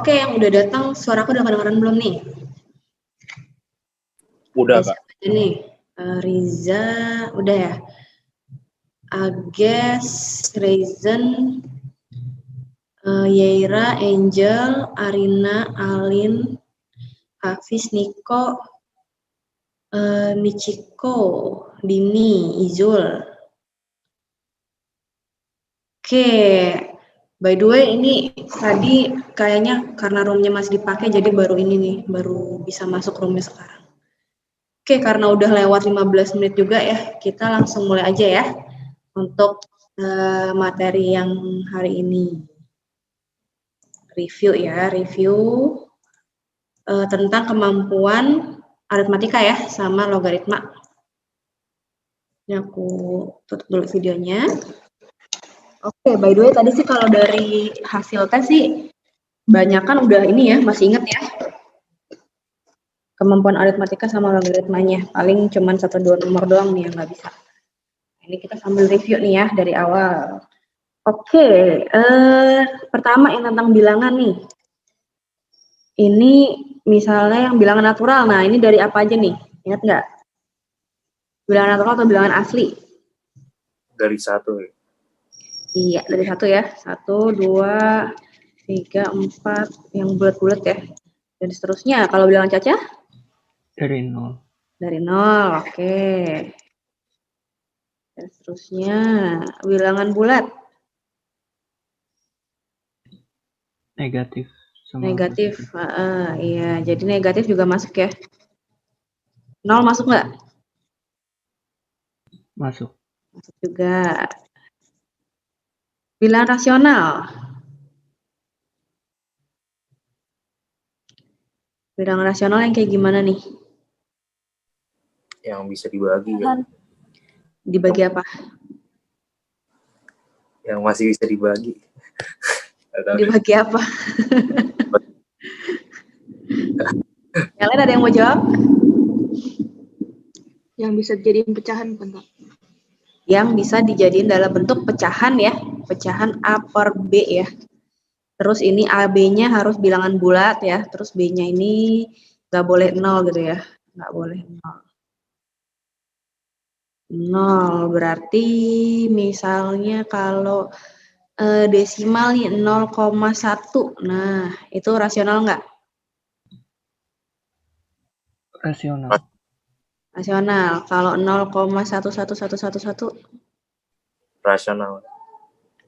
Oke, yang udah datang, suaraku udah kedengeran belum nih? Udah, Ada Kak. siapa aja nih? Riza, udah ya? Ages, Raisin, Yeira, Angel, Arina, Alin, Hafiz, Niko, Michiko, Dini, Izul. Oke, by the way ini tadi kayaknya karena roomnya masih dipakai jadi baru ini nih, baru bisa masuk roomnya sekarang. Oke, karena udah lewat 15 menit juga ya, kita langsung mulai aja ya untuk materi yang hari ini. Review ya, review tentang kemampuan aritmatika ya, sama logaritma. Ini aku tutup dulu videonya. Oke, by the way tadi sih kalau dari hasil tes sih, banyak kan udah ini ya, masih inget ya. Kemampuan aritmatika sama logaritmanya, paling cuma 1-2 nomor doang nih yang nggak bisa. Ini kita sambil review nih ya dari awal. Oke, pertama yang tentang bilangan nih. Ini misalnya yang bilangan natural, nah ini dari apa aja nih? Ingat nggak? Bilangan natural atau bilangan asli? Dari 1. Iya, dari 1 ya. 1, 2, 3, 4, yang bulat-bulat ya. Dan seterusnya, kalau bilangan Caca? Dari 0. Dari 0, oke. Dan seterusnya, bilangan bulat? Negatif. Negatif, iya. Jadi negatif juga masuk ya. 0 masuk nggak? Masuk. Masuk juga. Bilangan rasional? Bilangan rasional yang kayak gimana nih? Yang bisa dibagi ya. Dibagi apa? Yang masih bisa dibagi. Dibagi apa? Yang lain ada yang mau jawab? Yang bisa dijadiin pecahan, bentar. Yang bisa dijadiin dalam bentuk pecahan ya, pecahan A per B ya. Terus ini AB-nya harus bilangan bulat ya, terus B-nya ini nggak boleh 0 gitu ya, nggak boleh 0. 0 berarti misalnya kalau desimal nih 0,1, nah itu rasional nggak? Rasional. Rasional. Kalau 0,11111 Rasional.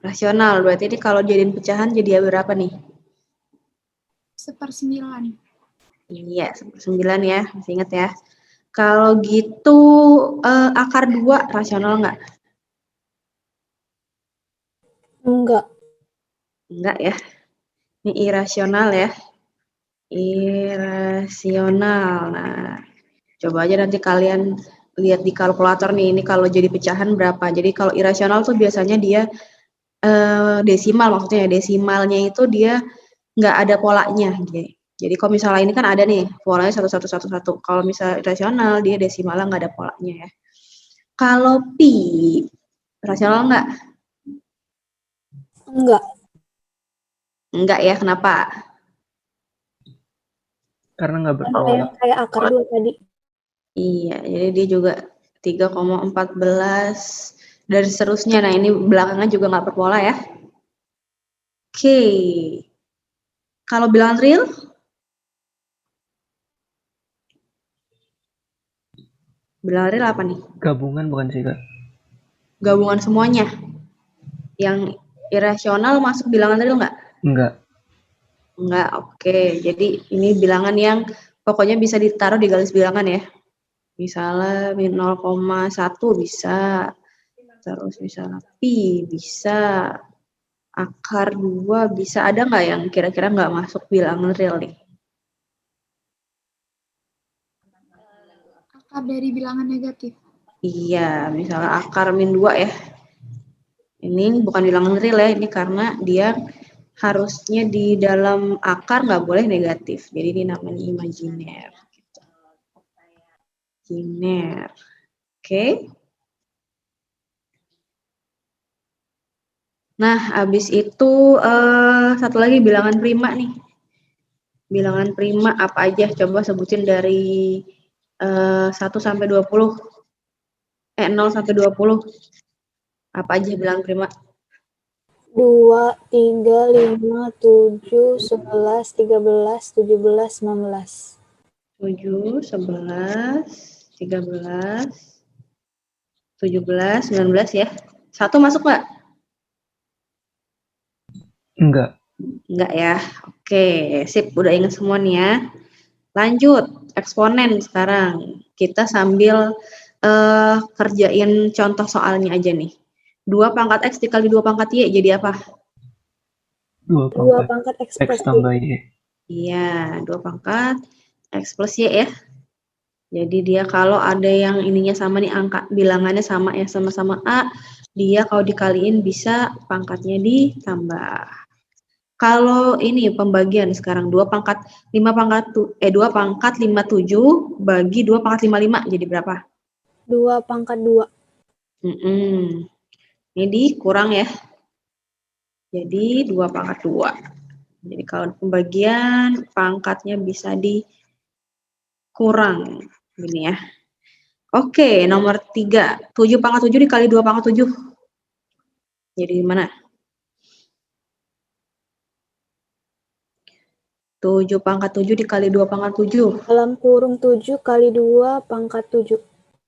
rasional. Berarti ini kalau jadiin pecahan jadi berapa nih? 1/9. Iya, 1/9 ya. Masih ingat ya. Kalau gitu akar 2 rasional nggak? Enggak. Enggak ya. Ini irasional ya. Irasional. Nah, coba aja nanti kalian lihat di kalkulator nih. Ini kalau jadi pecahan berapa. Jadi kalau irasional tuh biasanya dia desimal maksudnya. Desimalnya itu dia nggak ada polanya. Jadi kalau misalnya ini kan ada nih polanya 1111. Kalau misalnya rasional dia desimalnya nggak ada polanya ya. Kalau pi rasional nggak? Enggak. Enggak ya, kenapa? Karena nggak bertolak. Kayak akar 2 tadi. Iya, jadi dia juga 3,14 dan seterusnya. Nah ini belakangnya juga nggak berpola ya. Oke. Kalau bilangan real? Bilangan real apa nih? Gabungan bukan sih, Kak? Gabungan semuanya. Yang irasional masuk bilangan real nggak? Enggak. Enggak, oke. Jadi ini bilangan yang pokoknya bisa ditaruh di garis bilangan ya. Misalnya 0,1 bisa. Terus misalnya pi bisa. Akar 2 bisa. Ada nggak yang kira-kira nggak masuk bilangan real nih? Akar dari bilangan negatif. Iya, misalnya akar -2 ya. Ini bukan bilangan real ya, ini karena dia harusnya di dalam akar nggak boleh negatif. Jadi ini namanya imajiner. Imajiner. Oke. Nah, habis itu satu lagi bilangan prima nih. Bilangan prima apa aja? Coba sebutin dari 1 sampai 20. 0 sampai 20. Apa aja bilangan prima? 2, 3, 5, 7, 11, 13, 17, 19. 7, 11, 13, 17, 19 ya. 1 masuk nggak? Enggak. Enggak ya. Oke, sip. Udah ingat semua nih ya. Lanjut, eksponen sekarang. Kita sambil kerjain contoh soalnya aja nih. 2 pangkat X dikali 2 pangkat Y jadi apa? 2 2 pangkat pangkat X X plus Y. tambah Y. Iya, 2 pangkat X plus Y ya. Jadi dia kalau ada yang ininya sama nih, angka bilangannya sama ya, sama-sama A, dia kalau dikaliin bisa pangkatnya ditambah. Kalau ini pembagian sekarang 2 pangkat 2 pangkat 57 bagi 2 pangkat 55 jadi berapa? 2 pangkat 2. Ini dikurang ya. Jadi 2 pangkat 2. Jadi kalau pembagian pangkatnya bisa dikurang. Gini ya. Oke, nomor 3. 7 pangkat 7 dikali 2 pangkat 7. Jadi gimana? 7 pangkat 7 dikali 2 pangkat 7. Dalam kurung 7 kali 2 pangkat 7.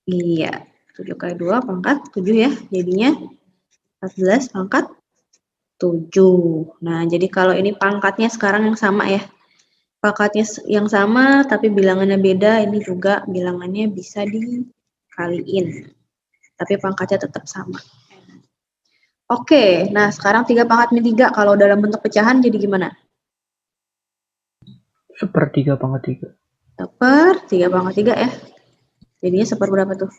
Iya, 7 kali 2 pangkat 7 ya. Jadinya 14 pangkat 7. Nah, jadi kalau ini pangkatnya sekarang yang sama ya. Pangkatnya yang sama tapi bilangannya beda, ini juga bilangannya bisa dikaliin. Tapi pangkatnya tetap sama. Oke, nah sekarang 3 pangkat min 3 kalau dalam bentuk pecahan jadi gimana? 1/3 pangkat 3. 1/3 pangkat 3 ya. Jadinya 1/berapa tuh?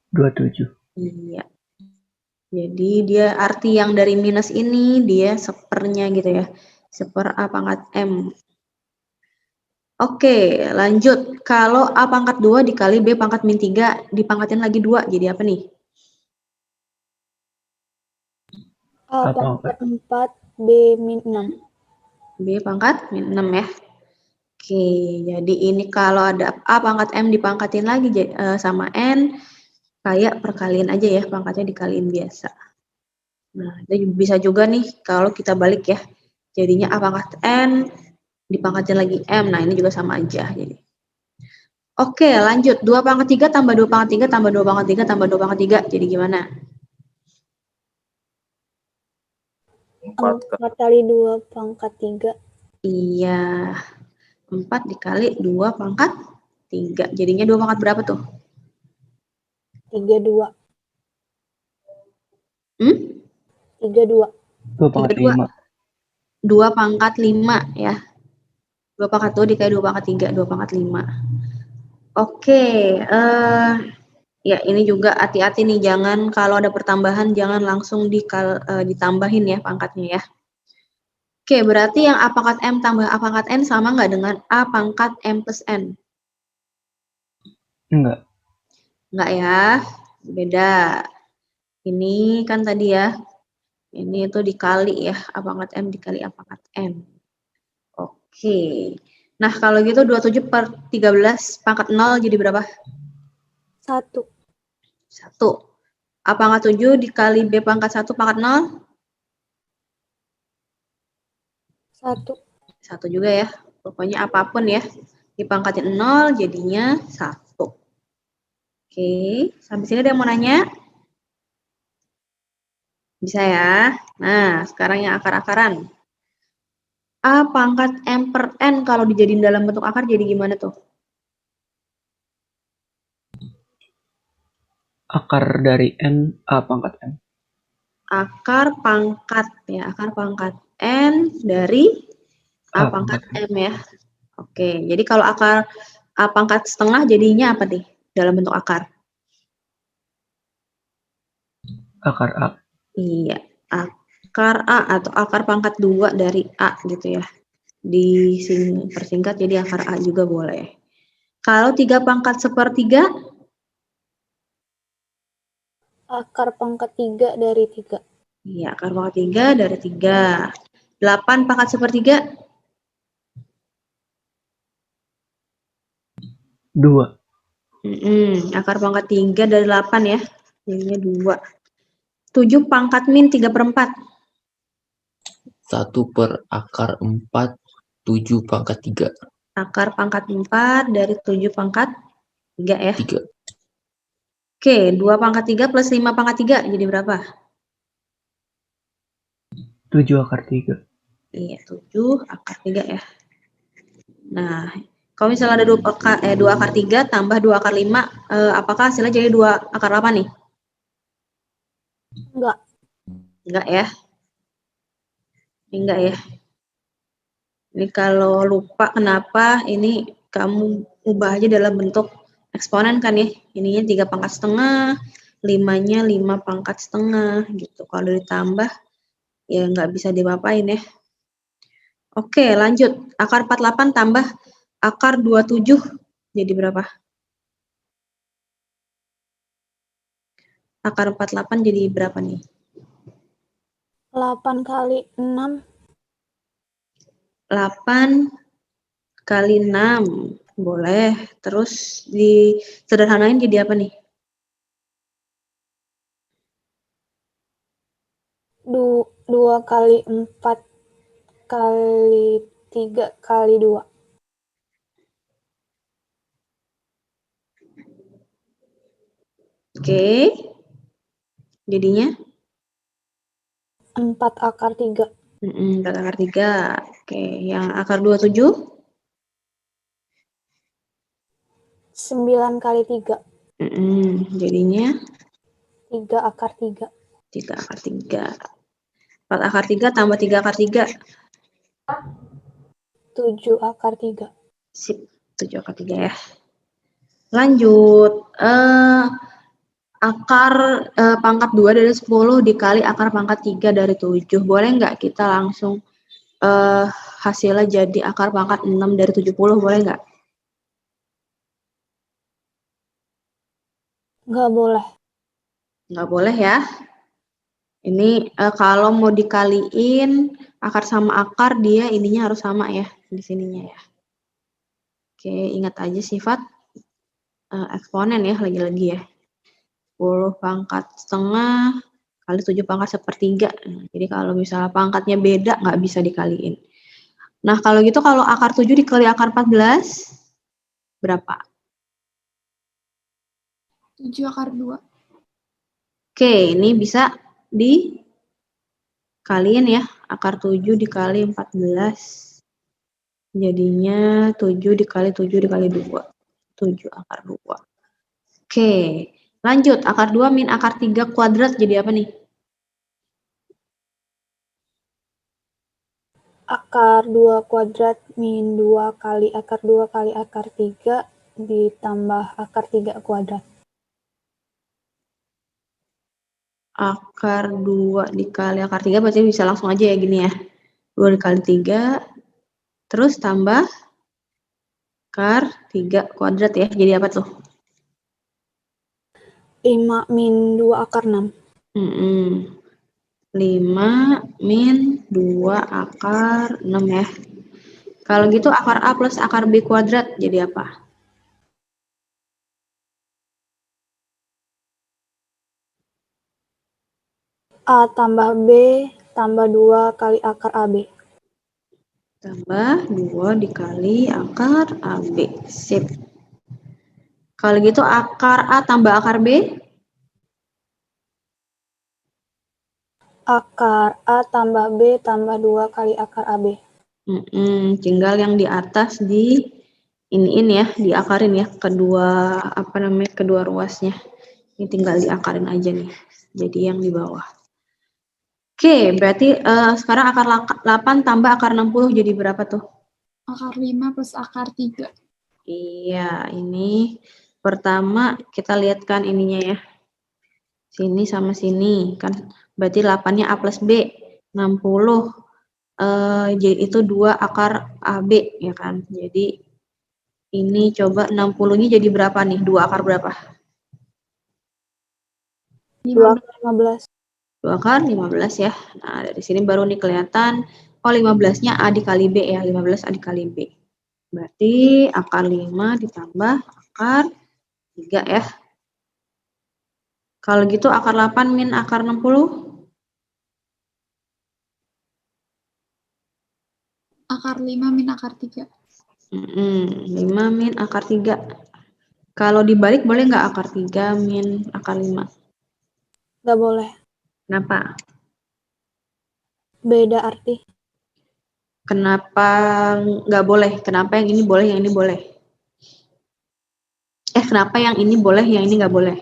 27. Iya. Jadi dia arti yang dari minus ini dia 1/nya gitu ya. 1/A pangkat M. Oke, lanjut. Kalau A pangkat 2 dikali B pangkat min 3 dipangkatin lagi 2 jadi apa nih? A A pangkat pangkat 4 B min 6. B pangkat min 6 ya. Oke, jadi ini kalau ada A pangkat M dipangkatin lagi sama N, kayak perkalian aja ya, pangkatnya dikaliin biasa. Nah, itu bisa juga nih kalau kita balik ya. Jadinya A pangkat N dipangkatin lagi M. Nah, ini juga sama aja jadi. Oke, lanjut. 2 pangkat 3 tambah 2 pangkat 3 tambah 2 pangkat 3 tambah 2 pangkat 3. Jadi gimana? 4 4 kali 2 pangkat 3. Iya. 4 dikali 2 pangkat 3. Jadinya 2 pangkat berapa tuh? 32. 32. 2 pangkat 5. 2 pangkat 5 ya. 2 pangkat 2 dikali 2 pangkat 3, 2 pangkat 5. Oke, ya ini juga hati-hati nih, jangan kalau ada pertambahan jangan langsung ditambahin ya pangkatnya ya. Oke, berarti yang A pangkat M tambah A pangkat N sama nggak dengan A pangkat M plus N? Enggak. Enggak ya, beda. Ini kan tadi ya, ini itu dikali ya, A pangkat M dikali A pangkat N. Oke. Nah, kalau gitu 27/13 pangkat 0 jadi berapa? 1. 1. A pangkat 7 dikali B pangkat 1 pangkat 0? 1. 1 juga ya. Pokoknya apapun ya. Dipangkatin 0 jadinya 1. Oke, sampai sini ada yang mau nanya? Bisa ya. Nah, sekarang yang akar-akaran. A pangkat M per N kalau dijadiin dalam bentuk akar jadi gimana tuh? Akar dari N A pangkat N. Akar pangkat ya, akar pangkat N dari A A pangkat pangkat M ya. Oke, jadi kalau akar A pangkat setengah jadinya apa nih dalam bentuk akar? Akar A. Iya, akar A atau akar pangkat 2 dari A gitu ya. Persingkat jadi akar A juga boleh. Kalau 3 pangkat 1/3? Akar pangkat 3 dari 3. Iya, akar pangkat 3 dari 3. 8 pangkat 1/3? 2. Akar pangkat 3 dari 8 ya. Jadinya 2. 7 pangkat min 3/4. 1 per akar 4, 7 pangkat 3. Akar pangkat 4 dari 7 pangkat 3 ya. 3. Oke, 2 pangkat 3 plus 5 pangkat 3 jadi berapa? 7 akar 3. Iya, 7 akar 3 ya. Nah, kalau misalnya ada 2 akar 3 tambah 2 akar 5, apakah hasilnya jadi 2 akar 8 nih? Enggak. Enggak ya. Enggak ya. Ini kalau lupa kenapa ini kamu ubah aja dalam bentuk eksponen kan ya. Ininya 3 pangkat setengah, 5-nya 5 pangkat setengah gitu. Kalau ditambah ya nggak bisa diapain ya. Oke, lanjut. Akar 48 tambah akar 27 jadi berapa? Akar 48 jadi berapa nih? 8 kali 6. 8 kali 6. Boleh. Terus disederhanain jadi apa nih? 2 kali 4 kali 3 kali 2. Oke. Jadinya? 4 akar 3. 4 akar 3. Oke, yang akar 27? 9 kali 3. Jadinya? 3 akar 3. 3 akar 3. 4 akar 3 tambah 3 akar 3. 7 akar 3. Sip, 7 akar 3 ya. Lanjut. Akar pangkat 2 dari 10 dikali akar pangkat 3 dari 7. Boleh nggak kita langsung hasilnya jadi akar pangkat 6 dari 70, boleh nggak? Nggak boleh. Nggak boleh ya. Ini kalau mau dikaliin akar sama akar, dia ininya harus sama ya, di sininya ya. Oke, ingat aja sifat eksponen ya, lagi-lagi ya. 10 pangkat setengah kali 7 pangkat sepertiga. Jadi kalau misalnya pangkatnya beda, nggak bisa dikaliin. Nah, kalau gitu kalau akar 7 dikali akar 14, berapa? 7 akar 2. Oke, ini bisa dikaliin ya. Akar 7 dikali 14. Jadinya 7 dikali 7 dikali 2. 7 akar 2. Oke, lanjut. Akar 2 min akar 3 kuadrat jadi apa nih? Akar 2 kuadrat min 2 kali akar 2 kali akar 3 ditambah akar 3 kuadrat. Akar 2 dikali akar 3 berarti bisa langsung aja ya gini ya. 2 dikali 3, terus tambah akar 3 kuadrat ya. Jadi apa tuh? 5 min 2 akar 6. 5 min 2 akar 6 ya. Kalau gitu akar A plus akar B kuadrat jadi apa? A tambah B tambah 2 kali akar AB. Tambah 2 dikali akar AB. Sip. Kalau gitu akar A tambah akar B? Akar A tambah B tambah 2 kali akar AB. Tinggal yang di atas di iniin ya, diakarin ya, kedua ruasnya. Ini tinggal diakarin aja nih. Jadi yang di bawah. Oke, berarti sekarang akar 8 tambah akar 60 jadi berapa tuh? Akar 5 plus akar 3. Iya, ini pertama kita lihat kan ininya ya. Sini sama sini kan. Berarti 8-nya A plus B. 60 jadi itu 2 akar AB ya kan. Jadi ini coba 60-nya jadi berapa nih? 2 akar berapa? 2 akar 15. 2 akar 15 ya. Nah, dari sini baru nih kelihatan. Oh, 15-nya A dikali B ya. 15 A dikali B. Berarti akar 5 ditambah akar 3 ya. Kalau gitu akar 8 min akar 60. Akar 5 min akar 3. 5 min akar 3. Kalau dibalik boleh nggak akar 3 min akar 5? Nggak boleh. Kenapa? Beda arti. Kenapa nggak boleh? Kenapa yang ini boleh, yang ini boleh? Kenapa yang ini boleh, yang ini nggak boleh?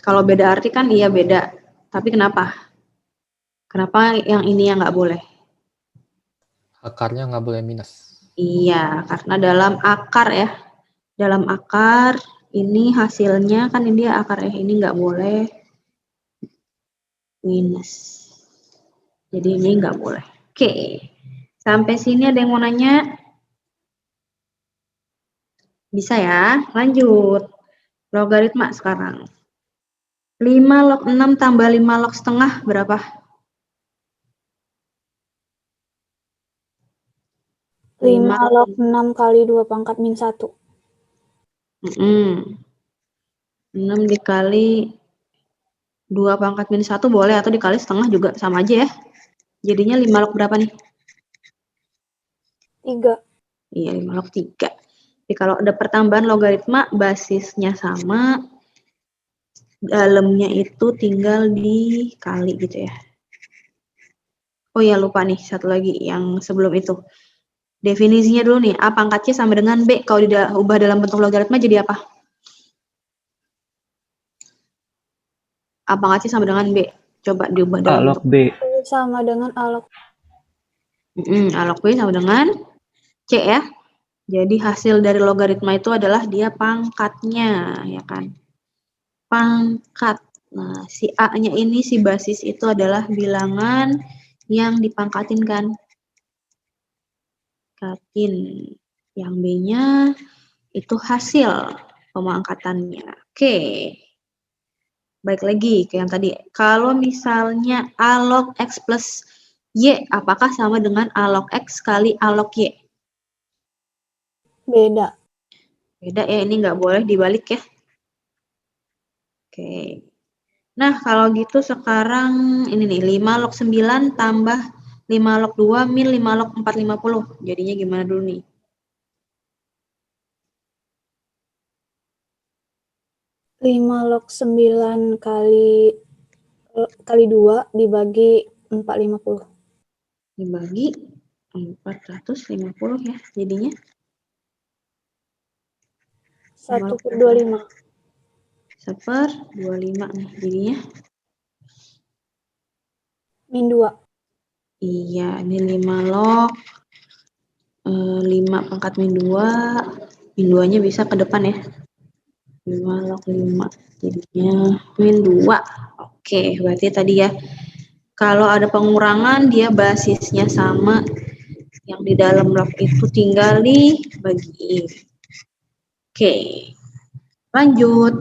Kalau beda arti kan iya beda. Tapi kenapa? Kenapa yang ini yang nggak boleh? Akarnya nggak boleh minus. Iya, karena dalam akar ya. Dalam akar ini hasilnya kan ini dia akar ini nggak boleh minus. Jadi ini nggak boleh. Oke. Sampai sini ada yang mau nanya? Bisa ya? Lanjut. Logaritma sekarang. 5 log 6 tambah 5 log setengah berapa? 5 log 6 kali 2 pangkat min 1. 6 dikali 2 pangkat min 1 boleh, atau dikali setengah juga sama aja ya. Jadinya 5 log berapa nih? 3. Iya, 5 log 3. Jadi kalau ada pertambahan logaritma, basisnya sama, dalamnya itu tinggal dikali gitu ya. Oh ya, lupa nih, satu lagi yang sebelum itu. Definisinya dulu nih, A pangkat C sama dengan B. Kalau diubah dalam bentuk logaritma jadi apa? A pangkat C sama dengan B. Coba diubah A dalam log bentuk. B. Sama dengan A log. A log B sama dengan C ya. Jadi hasil dari logaritma itu adalah dia pangkatnya, ya kan? Pangkat. Nah, si A-nya ini, si basis itu adalah bilangan yang dipangkatin kan? Pangkatin. Yang B-nya itu hasil pemangkatannya. Oke. Baik lagi ke yang tadi. Kalau misalnya A log X plus Y, apakah sama dengan A log X kali A log Y? Beda. Beda ya, ini nggak boleh dibalik ya. Oke. Nah, kalau gitu sekarang ini nih, 5 log 9 tambah 5 log 2 min 5 log 4 50. Jadinya gimana dulu nih? Lima log 9 kali 2 dibagi 450. Dibagi 450 ya, jadinya 1/25. 1/25 nih jadinya. Min 2. Iya, ini 5 log 5 pangkat min 2. Min 2-nya bisa ke depan ya. 5 log 5. Jadinya min 2. Oke, berarti tadi ya. Kalau ada pengurangan, dia basisnya sama. Yang di dalam log itu tinggal dibagi. Oke, lanjut.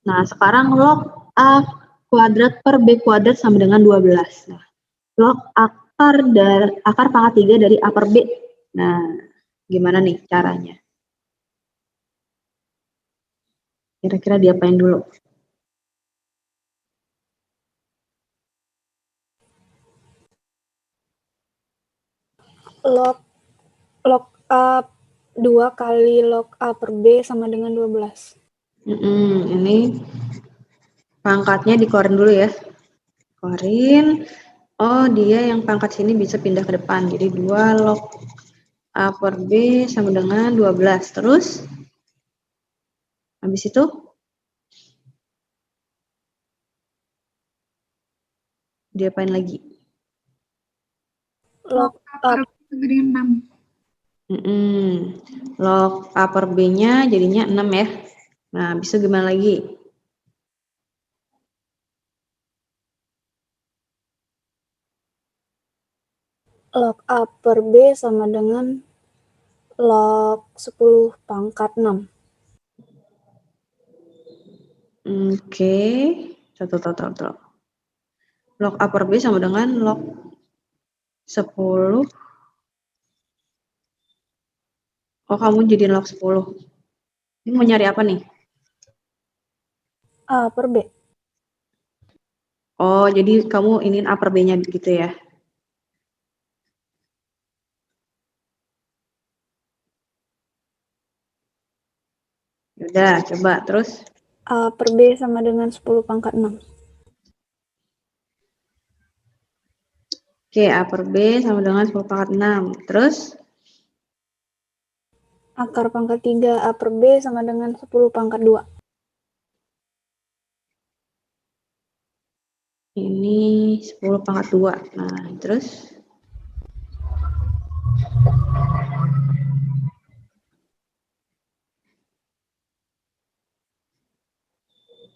Nah, sekarang log A kuadrat per B kuadrat sama dengan 12. Nah, log akar pangkat 3 dari A per B. Nah, gimana nih caranya? Kira-kira diapain dulu? Log A 2 kali log A per B sama dengan 12. Ini pangkatnya dikeluarin dulu ya. Keluarin. Oh, dia yang pangkat sini bisa pindah ke depan. Jadi 2 log A per B sama dengan 12. Terus, habis itu, diapain lagi? Log A per B sama dengan 6. Log A per B-nya jadinya 6 ya. Nah, habis itu gimana lagi? log A per B sama dengan log 10 pangkat 6. Oke. Tuh. Log A per B sama dengan log 10 Oh, kamu jadiin log 10. Ini mau nyari apa nih? A per B. Oh, jadi kamu iniin A per B-nya gitu ya? Udah, coba terus. A per B sama dengan 10 pangkat 6. Oke, A per B sama dengan 10 pangkat 6. Terus? Akar pangkat 3 A per B sama dengan 10 pangkat 2. Ini 10 pangkat 2. Nah, terus?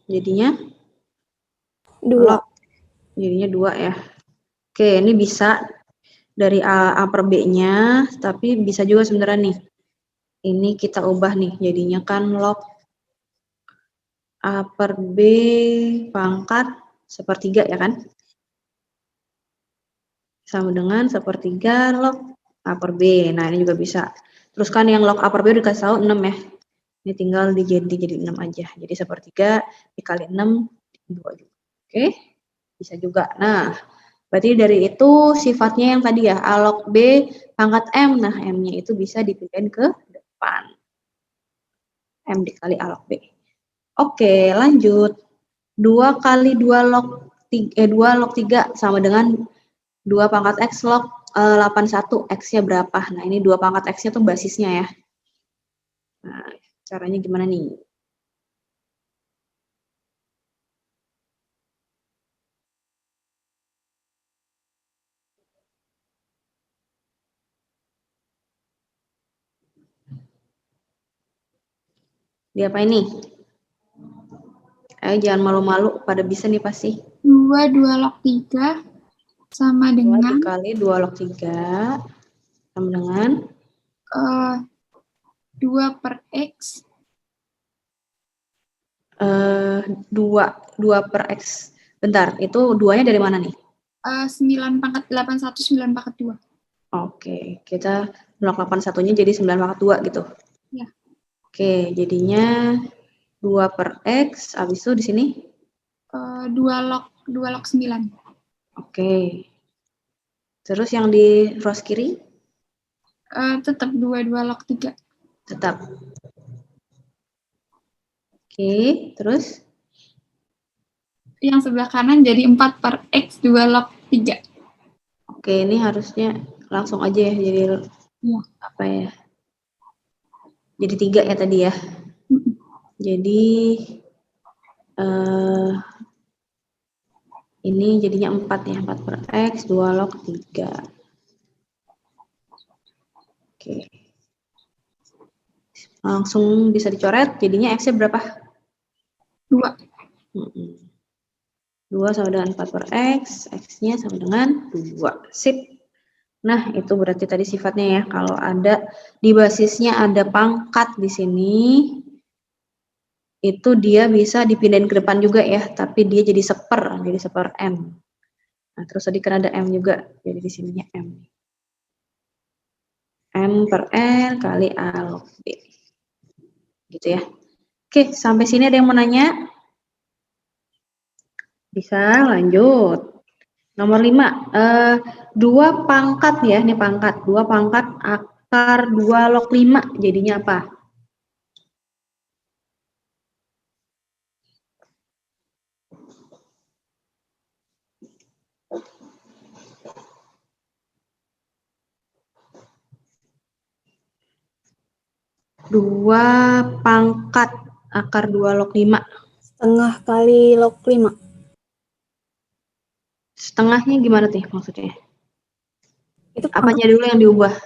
Jadinya? 2. Log. Jadinya 2 ya. Oke, ini bisa dari A per B-nya, tapi bisa juga sebenarnya nih. Ini kita ubah nih, jadinya kan log A per B pangkat 1/3 ya kan? Sama dengan 1/3 log A per B. Nah, ini juga bisa. Terus kan yang log A per B udah dikasih tahu 6 ya. Ini tinggal jadi 6 aja. Jadi 1/3 dikali 6, 2 juga. Oke, bisa juga. Nah, berarti dari itu sifatnya yang tadi ya, A log B pangkat M. Nah, M-nya itu bisa dipindahin ke depan. M dikali A log B. Oke, lanjut. 2 kali 2 log 3 sama dengan 2 pangkat X log 81. X-nya berapa? Nah, ini 2 pangkat X-nya tuh basisnya ya. Nah, caranya gimana nih? Diapain nih? Ayo jangan malu-malu, pada bisa nih pasti. 2 log 3 sama 2 dengan dikali 2 log 3 sama dengan 2 per X 2 per X. Bentar, itu 2-nya dari mana nih? 9 pangkat 81, 9 pangkat 2. Oke, kita log 81-nya jadi 9 pangkat 2 gitu. Ya. Oke, jadinya 2 per X, habis itu di sini? 2 log 9. Oke. Terus yang di rows kiri? Tetap 2 log 3. Tetap. Oke, terus? Yang sebelah kanan jadi 4 per X 2 log 3. Oke, ini harusnya langsung aja ya, jadi Ya. apa ya? Jadi 3 ya tadi ya. Jadi ini jadinya 4 ya, 4 per X, 2 log 3. Oke. Langsung bisa dicoret, jadinya X-nya berapa? 2. 2 sama dengan 4 per X, X-nya sama dengan 2. Sip. Nah, itu berarti tadi sifatnya ya, kalau ada di basisnya ada pangkat di sini, itu dia bisa dipindahin ke depan juga ya, tapi dia jadi 1/1 M. Nah, terus tadi kan ada M juga, jadi di sininya M. M per N kali A log B. Gitu ya. Oke, sampai sini ada yang mau nanya? Bisa, lanjut. Nomor 5, 2 pangkat ya, ini pangkat. 2 pangkat akar 2 log 5, jadinya apa? Dua pangkat akar 2 log 5. Setengah kali log 5. Setengahnya gimana tuh maksudnya? Itu Apanya dulu yang diubah?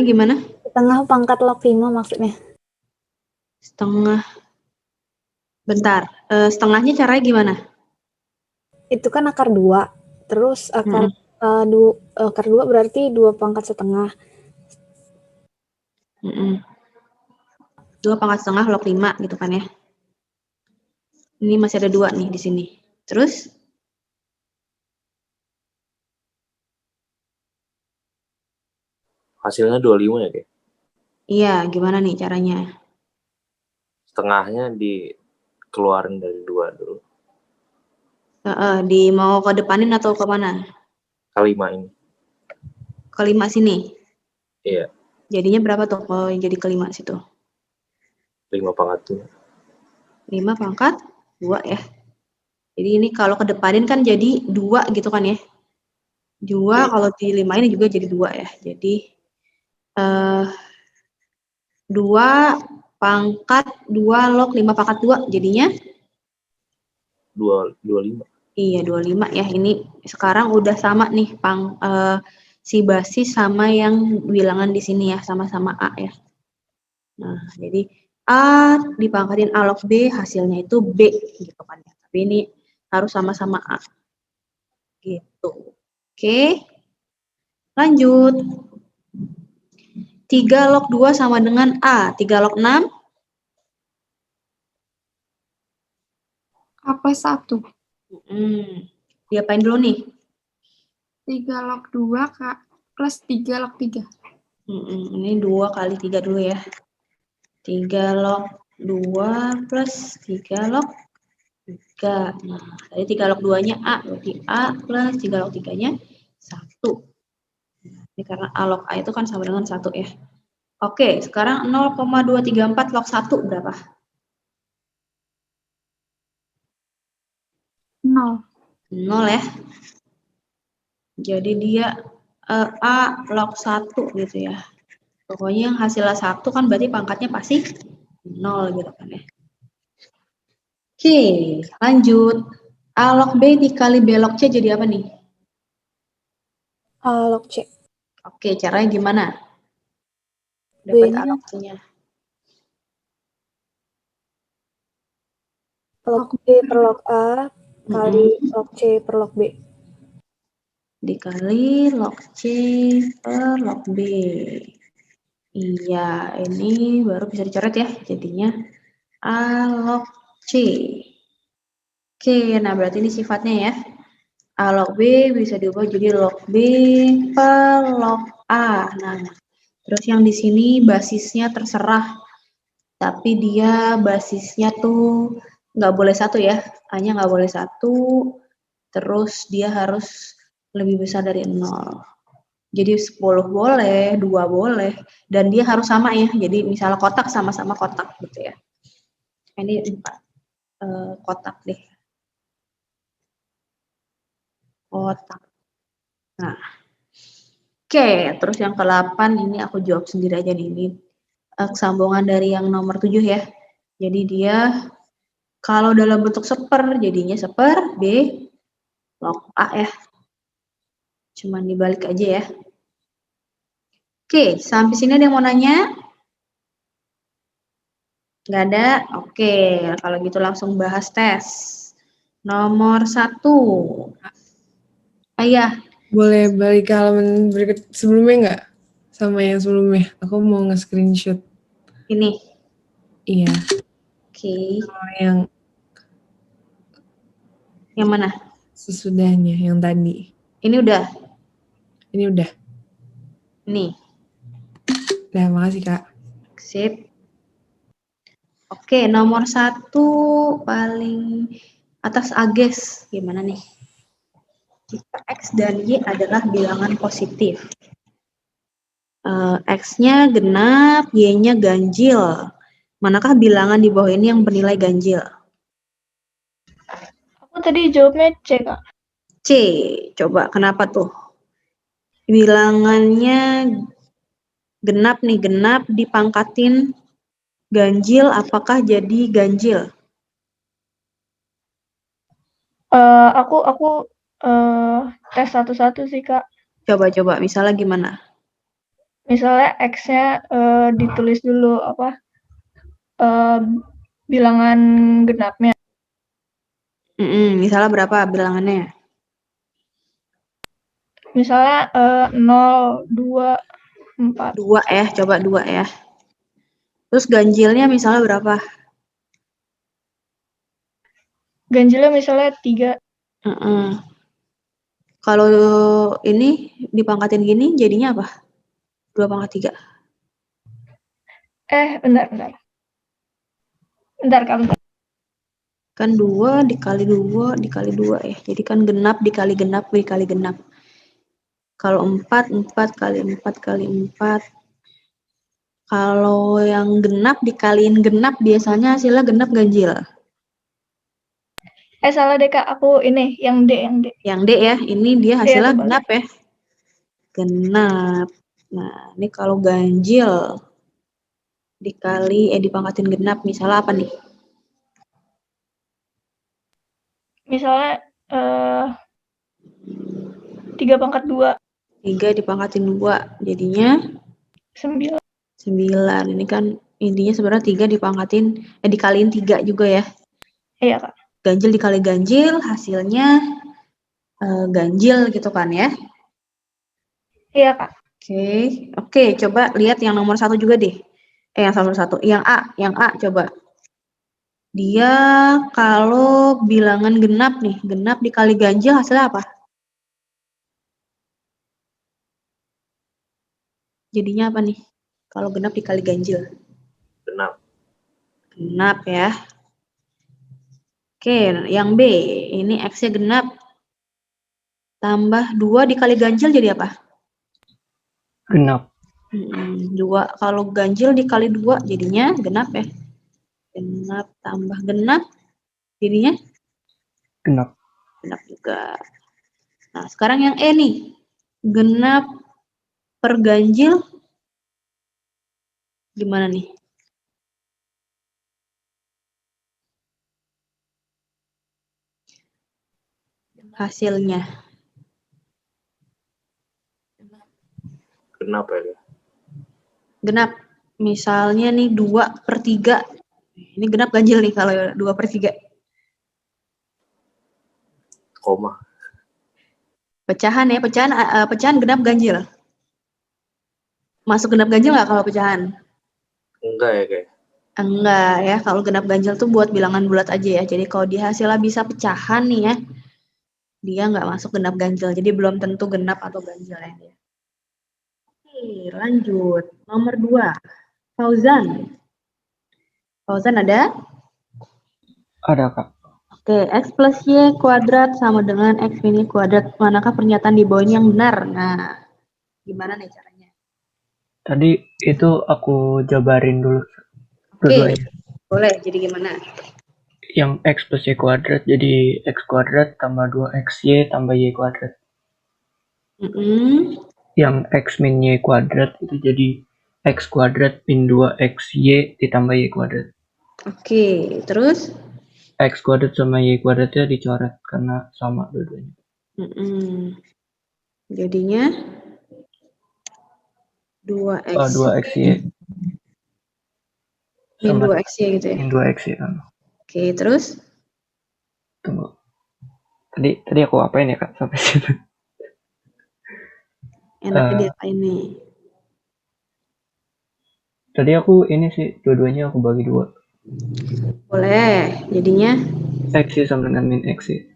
Gimana? setengah pangkat log 5 maksudnya. Setengah. Bentar, setengahnya caranya gimana? Itu kan akar 2. Terus akar 2 berarti 2 pangkat setengah. 2 pangkat setengah log 5 gitu kan ya. Ini masih ada 2 nih di sini. Terus? Hasilnya 25 ya, kayak. Iya, gimana nih caranya? Setengahnya dikeluarin dari 2 dulu. Mau ke depanin atau ke mana? Kelima ini. Kelima sini. Iya, Jadinya berapa tuh kalau yang jadi kelima situ? 5 pangkat 5 pangkat 2 ya. Jadi ini kalau ke depanin kan jadi 2 gitu kan ya. 2 Iya. kalau di 5 ini juga jadi 2 ya. Jadi 2 pangkat 2 log 5 pangkat 2 jadinya 25. iya 25 ya. Ini sekarang udah sama nih si basis sama yang bilangan di sini ya, sama-sama A ya. Nah, jadi A dipangkatin A log B, hasilnya itu B gitu kan ya. Tapi ini harus sama-sama A. Gitu. Oke. Lanjut. 3 log 2 sama dengan A. 3 log 6 A plus 1. Diapain dulu nih? 3 log 2 plus 3 log 3. Ini 2 kali 3 dulu ya. 3 log 2 plus 3 log 3. Nah, tadi 3 log 2-nya A, berarti A plus 3 log 3-nya 1. Ini karena A log A itu kan sama dengan 1 ya. Oke, sekarang 0,234 log 1 berapa? 0. 0 ya. Jadi dia A log 1 gitu ya. Pokoknya yang hasilnya 1 kan berarti pangkatnya pasti 0 gitu kan ya. Oke, lanjut. A log B dikali B log C jadi apa nih? A log C. Oke, caranya gimana? Dapat A B-nya log C-nya. log B per log A kali log C per log B. Dikali log C per log B. Iya, ini baru bisa dicoret ya. Jadinya A log C. Oke, nah berarti ini sifatnya ya. A log B bisa diubah jadi log B per log A. Nah, terus yang di sini basisnya terserah. Tapi dia basisnya tuh nggak boleh 1 ya. A-nya nggak boleh 1. Terus dia harus lebih besar dari 0. Jadi 10 boleh, 2 boleh. Dan dia harus sama ya. Jadi misalnya kotak sama-sama kotak gitu ya. Ini 4 kotak deh. Kotak. Nah. Oke, terus yang ke-8 ini aku jawab sendiri aja nih. Ini sambungan dari yang nomor 7 ya. Jadi dia kalau dalam bentuk seper jadinya seper B log A ya. Cuman dibalik aja ya. Oke, sampai sini ada yang mau nanya? Nggak ada? Oke, kalau gitu langsung bahas tes. Nomor 1. Ayah. Boleh balik ke halaman berikut sebelumnya nggak? Sama yang sebelumnya. Aku mau nge-screenshot. Ini? Iya. Oke. Yang mana? Sesudahnya, yang tadi. Ini udah? Ini udah. Nih. Udah, makasih Kak. Sip. Oke, nomor 1 paling atas ages. Gimana nih? Jika X dan Y adalah bilangan positif. X-nya genap, Y-nya ganjil. Manakah bilangan di bawah ini yang bernilai ganjil? Aku tadi jawabnya C, Kak. C. Coba, kenapa tuh? Bilangannya genap nih, genap dipangkatin ganjil, apakah jadi ganjil? Aku tes satu-satu sih, Kak. Coba, misalnya gimana? Misalnya X-nya ditulis dulu bilangan genapnya. Misalnya berapa bilangannya? Misalnya 0, 2, 4. 2 ya, coba 2 ya. Terus ganjilnya misalnya berapa? ganjilnya misalnya 3. Heeh. Kalau ini dipangkatin gini jadinya apa? 2/3. Bentar. Bentar, Kak, bentar. Kan 2 dikali 2 dikali 2 ya. Jadi kan genap dikali genap dikali genap. Kalau 4 kali 4 kali 4. Kalau yang genap dikaliin genap biasanya hasilnya genap ganjil. Salah deh, Kak. Aku ini yang D. Yang D ya, ini dia D hasilnya atau genap ya. Genap. Nah, ini kalau ganjil dikali dipangkatin genap misalnya apa nih? Misalnya 3/2. 3 dipangkatin 2 jadinya 9. 9. Ini kan intinya sebenarnya 3 dikaliin 3 juga ya. Iya, Kak. Ganjil dikali ganjil hasilnya ganjil gitu kan ya. Iya, Kak. Oke, coba lihat yang nomor 1 juga deh. Yang nomor 1, yang A coba. Dia kalau bilangan genap nih, genap dikali ganjil hasilnya apa? Jadinya apa nih? Kalau genap dikali ganjil. Genap. Genap ya. Oke, yang B, ini X-nya genap. Tambah 2 dikali ganjil jadi apa? Genap. 2, kalau ganjil dikali 2 jadinya genap ya. Genap tambah genap jadinya Genap. genap juga. Nah, sekarang yang E nih. Genap per ganjil gimana nih? Hasilnya. Genap ya. Genap. Misalnya nih 2/3. Ini genap ganjil nih kalau 2/3. Koma. Pecahan ya, pecahan genap ganjil. Masuk genap ganjil nggak kalau pecahan? Enggak ya kayak. Enggak ya, kalau genap ganjil tuh buat bilangan bulat aja ya. Jadi kalau dia hasilnya bisa pecahan nih ya, dia nggak masuk genap ganjil. Jadi belum tentu genap atau ganjil ya dia. Oke, lanjut. Nomor 2. Fauzan. Fauzan ada? Ada, Kak. Oke, X plus Y kuadrat sama dengan X min Y kuadrat. Manakah pernyataan di bawahnya yang benar? Nah, gimana nih caranya? Tadi itu aku jabarin dulu. Oke, Dua-duanya. boleh. Jadi gimana? Yang X plus Y kuadrat jadi X kuadrat tambah 2XY tambah Y kuadrat. Yang X min Y kuadrat itu jadi X kuadrat min 2XY ditambah Y kuadrat. Oke, terus? X kuadrat sama Y kuadratnya dicoret karena sama dua-duanya. Jadinya 2X 2XY min sama 2XY gitu ya. min 2XY. Oke, terus? Tunggu. Tadi aku apain ya, Kak, sampai situ? Enaknya diapain nih? Tadi aku ini sih dua-duanya aku bagi 2. Boleh. Jadinya XY sama dengan min XY.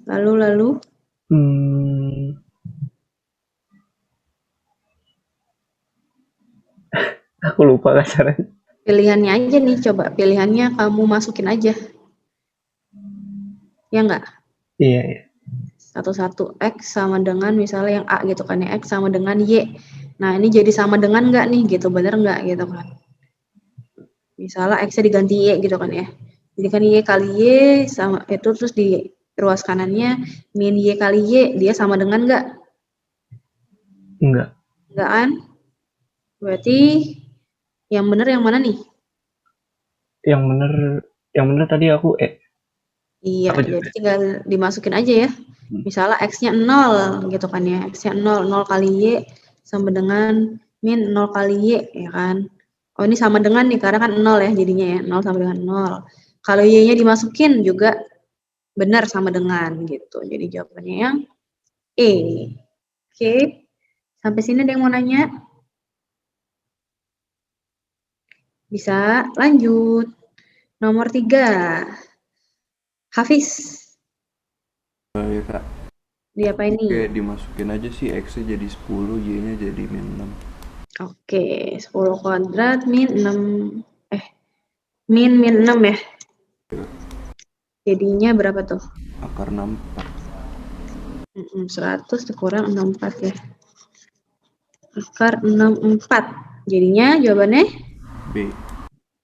Lalu? Aku lupa kan caranya. Pilihannya aja nih, coba pilihannya kamu masukin aja. Ya enggak? Iya. Satu-satu X sama dengan misalnya yang A gitu kan ya, X sama dengan Y. Nah, ini jadi sama dengan enggak nih gitu, bener enggak gitu kan. Misalnya X-nya diganti Y gitu kan ya. Jadi kan Y kali Y sama itu terus di ruas kanannya min Y kali Y, dia sama dengan enggak? Enggak. Enggak kan? Berarti yang bener yang mana nih? Yang bener tadi aku Iya, apa jadi juga? tinggal dimasukin aja ya. Misalnya X-nya 0 gitu kan ya. X-nya 0 kali Y sama dengan min 0 kali Y ya kan. Oh, ini sama dengan nih karena kan 0 ya jadinya ya. 0 sama dengan 0. Kalau Y-nya dimasukin juga benar sama dengan gitu. Jadi jawabannya yang E. Oke. Sampai sini ada yang mau nanya? Bisa, lanjut. Nomor 3. Hafiz, Ya kak, diapa ini? kayak dimasukin aja sih X-nya jadi 10, Y-nya jadi min 6. Oke, 10 kuadrat min 6. Min 6 ya. Jadinya berapa tuh? Akar 64. 100 dikurang 64 ya. Akar 64. Jadinya jawabannya? B.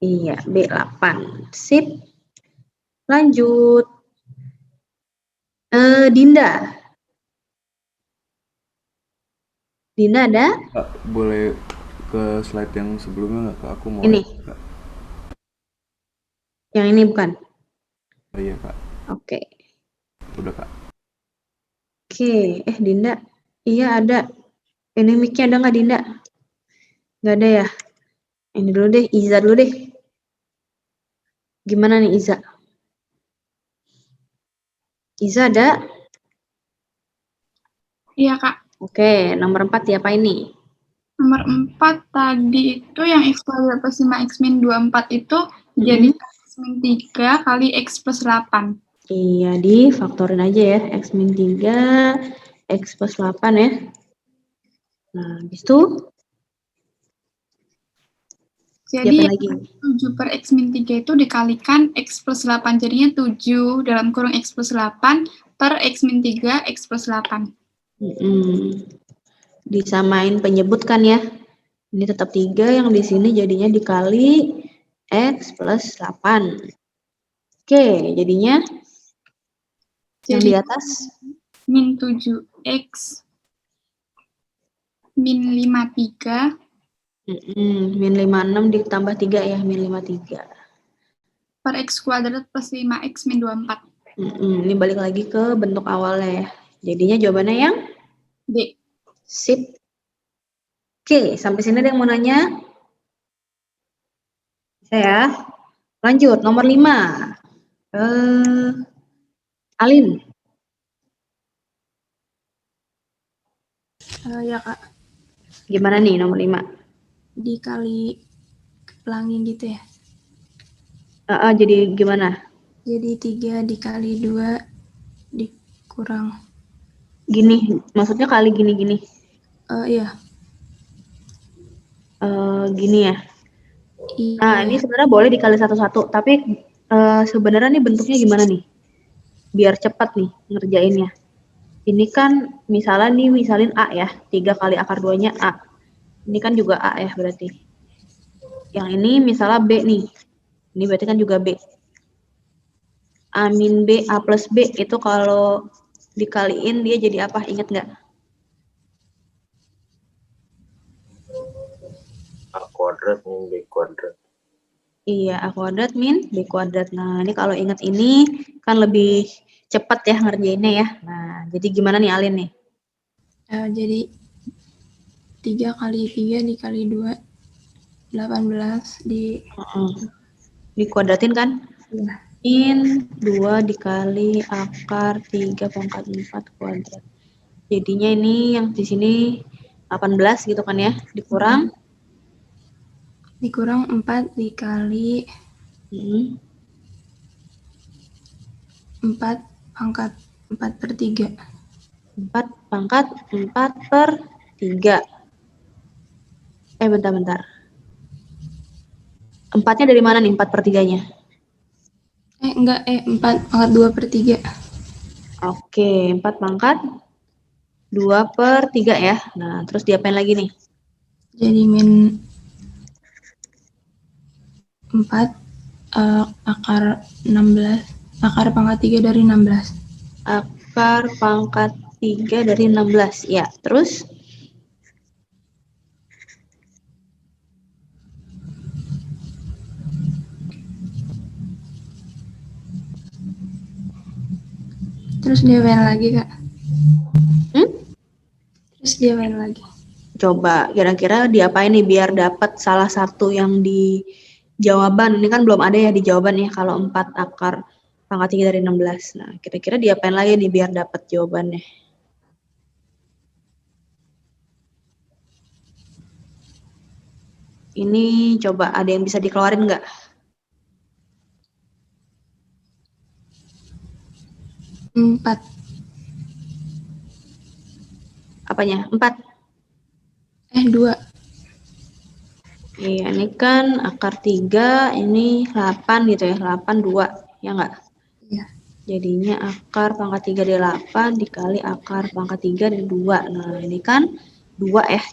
Iya, B8. Sip. Lanjut. Dinda. Dinda ada? Kak, boleh ke slide yang sebelumnya nggak kak? Aku mau Ini. Kak. Yang ini bukan? Oh, iya kak, Oke. udah kak. Oke, Dinda. Iya ada. Ini mic-nya ada nggak Dinda? Nggak ada ya? Ini dulu deh, Iza dulu deh. Gimana nih Iza? Iza ada? Iya, Kak. Oke, nomor 4 diapa ini? Nomor 4 tadi itu yang X kuadrat plus 5X min 24 itu jadi X min 3 kali X plus 8. Iya, difaktorin aja ya. X min 3, X plus 8 ya. Nah, habis itu? Jadi Diapain lagi? 7 per X min 3 itu dikalikan X plus 8. Jadinya 7 dalam kurung X plus 8 per X min 3 X plus 8. Disamain penyebut kan ya. Ini tetap 3, yang di sini jadinya dikali X plus 8. Oke, jadinya yang di atas? Min 7X min 53. Min 56 ditambah 3 ya, min 53. Per X kuadrat plus 5X min 24. Ini balik lagi ke bentuk awalnya ya. Jadinya jawabannya yang? D. Sip. Oke, sampai sini ada yang mau nanya? Bisa ya? Lanjut, nomor 5. Alin. Ya kak, Gimana nih nomor 5? dikali pelangi gitu ya. Jadi gimana? Jadi 3 dikali 2 dikurang. Gini, maksudnya kali gini-gini? Iya. Gini ya? Nah, ini sebenarnya boleh dikali satu-satu, tapi sebenarnya nih bentuknya gimana nih? Biar cepat nih ngerjainnya. Ini kan misalin A ya, 3 kali akar 2-nya A. Ini kan juga A ya berarti. Yang ini misalnya B nih. Ini berarti kan juga B. A min B, A plus B itu kalau dikaliin dia jadi apa? Ingat nggak? A kuadrat min B kuadrat. Iya, A kuadrat min B kuadrat. Nah, ini kalau ingat ini kan lebih cepat ya ngerjainnya ya. Nah, jadi gimana nih Alin nih? Jadi 3 kali 3 dikali 2, 18 dikuadratin kan? Iya. Min 2 dikali akar 3 pangkat 4 kuadrat. Jadinya ini yang di sini 18 gitu kan ya, dikurang 4 dikali 4 pangkat 4 per 3. 4 pangkat 4 per 3. Bentar. 4-nya dari mana nih 4 per 3-nya? 4 pangkat 2 per 3. Oke, 4 pangkat 2 per 3 ya. Nah, terus diapain lagi nih? Jadi min 4 akar 16, akar pangkat 3 dari 16. Akar pangkat 3 dari 16. Ya, terus? Terus diapain lagi, Kak? Terus diapain lagi? Coba, kira-kira diapain nih biar dapat salah satu yang di jawaban. Ini kan belum ada ya di jawaban ya, kalau 4 akar pangkat 3 dari 16. Nah, kira-kira diapain lagi nih biar dapat jawabannya? Ini coba ada yang bisa dikeluarin nggak? Empat. Apanya? 4. 2. Iya, ini kan akar 3, ini 8 gitu ya, 8, 2, ya nggak? Iya. Jadinya akar pangkat 3 dari 8 dikali akar pangkat 3 dari 2. Nah, ini kan 2 ya.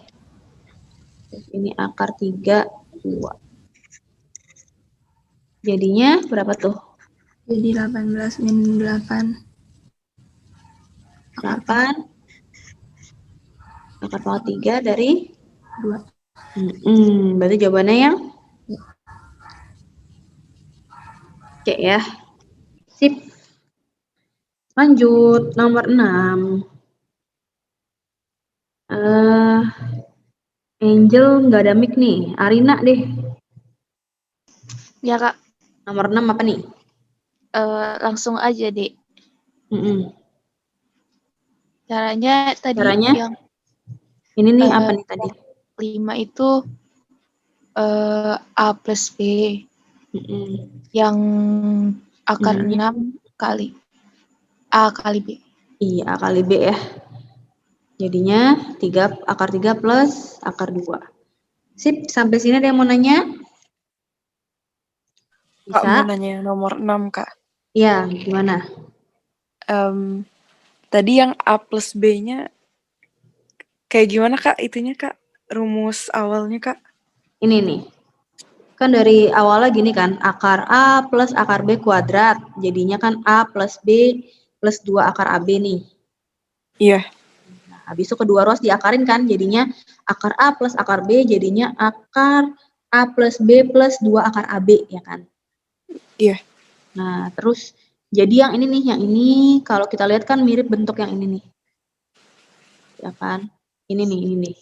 Terus ini akar 3, 2. Jadinya berapa tuh? Jadi 18 min 8. 8. Akar pangkat 3 dari 2. Berarti jawabannya yang C ya. Sip. Lanjut, nomor 6. Angel nggak ada mic nih. Arina deh. Ya Kak, Nomor 6 apa nih? langsung aja deh. Caranya tadi Caranya? yang Ini nih apa nih tadi? 5 itu A plus B. Yang akar 6 kali A kali B. Iya, A kali B ya. Jadinya akar 3 plus akar 2. Sip, sampai sini ada yang mau nanya? Kak, Bisa? mau nanya yang nomor 6, Kak. Iya, gimana? Tadi yang A plus B-nya kayak gimana, Kak? Itunya, Kak? Rumus awalnya, Kak? Ini nih. Kan dari awalnya gini kan, akar A plus akar B kuadrat. Jadinya kan A plus B plus 2 akar AB nih. Iya. Nah, habis itu kedua ruas diakarin kan, jadinya akar A plus akar B, jadinya akar A plus B plus 2 akar AB, ya kan? Iya. Nah, terus jadi yang ini nih, yang ini kalau kita lihat kan mirip bentuk yang ini nih. Ya kan? Ini nih.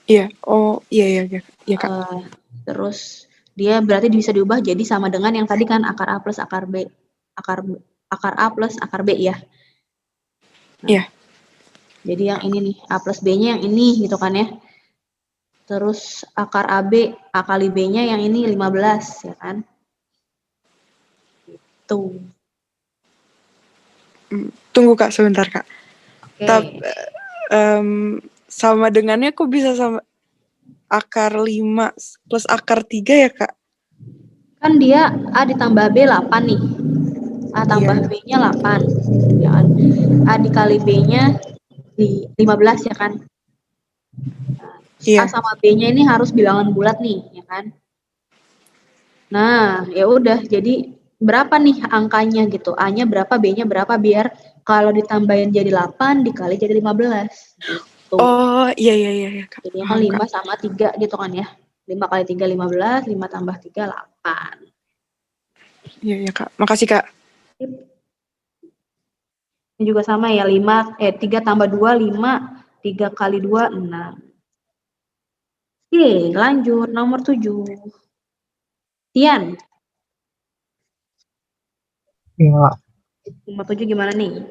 Iya. Oh, iya, Kak. Terus dia berarti bisa diubah jadi sama dengan yang tadi kan akar A plus akar B. Akar A plus akar B ya. Nah, iya. Jadi yang ini nih, A plus B-nya yang ini gitu kan ya. Terus akar AB, A kali B-nya yang ini 15 ya kan. Gitu. Tunggu, Kak, sebentar, Kak. Oke. Sama dengannya kok bisa sama akar 5 plus akar 3 ya, Kak? Kan dia A ditambah B 8 nih. A tambah B-nya 8. Ya kan? A dikali B-nya 15 ya kan. A sama B-nya ini harus bilangan bulat nih, ya kan? Nah, ya udah. Jadi berapa nih angkanya gitu? A-nya berapa, B-nya berapa biar kalau ditambahin jadi 8 dikali jadi 15 gitu. Oh, iya, Kak. Jadi kan 5 sama 3 gitu kan ya. 5 kali 3 15, 5 tambah 3 8. Iya, Kak. Makasih, Kak. Ini juga sama ya, 3 tambah 2 5, 3 kali 2 6. Oke, lanjut nomor 7. Tian. Ya, Nomor 7 gimana nih?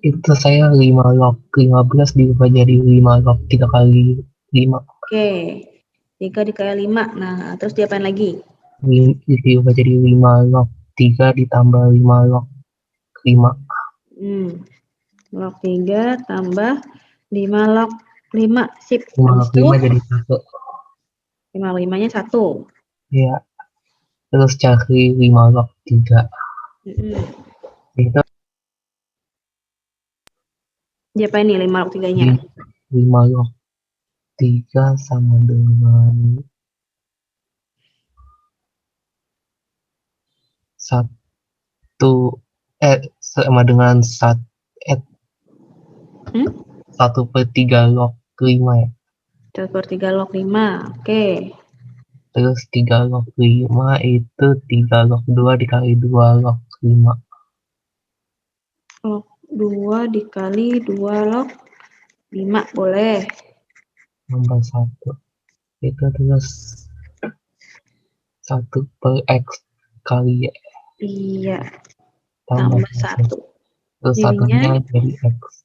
itu saya 5 log 15 diubah jadi 5 log 3 kali 5. Oke, 3 dikali 5. Nah, terus diapain lagi? Diubah jadi 5 log 3 ditambah 5 log 5. Log 3 tambah 5 log 5. Sip. 5 log 5 jadi 1. 5 log 5-nya 1. Ya. Terus cari 5 log 3. Itu Diapain nih 5 log 3-nya? 5 log 3 sama dengan 1 sama dengan 1 per 3 log 5 ya. 1 per 3 log 5. Oke. Terus 3 log 5 itu 3 log 2 dikali 2 log 5. Log 2 dikali 2 log 5 boleh. Tambah 1. Itu terus 1 per X kali Y. Iya. Tambah 1. Terus satunya jadi X.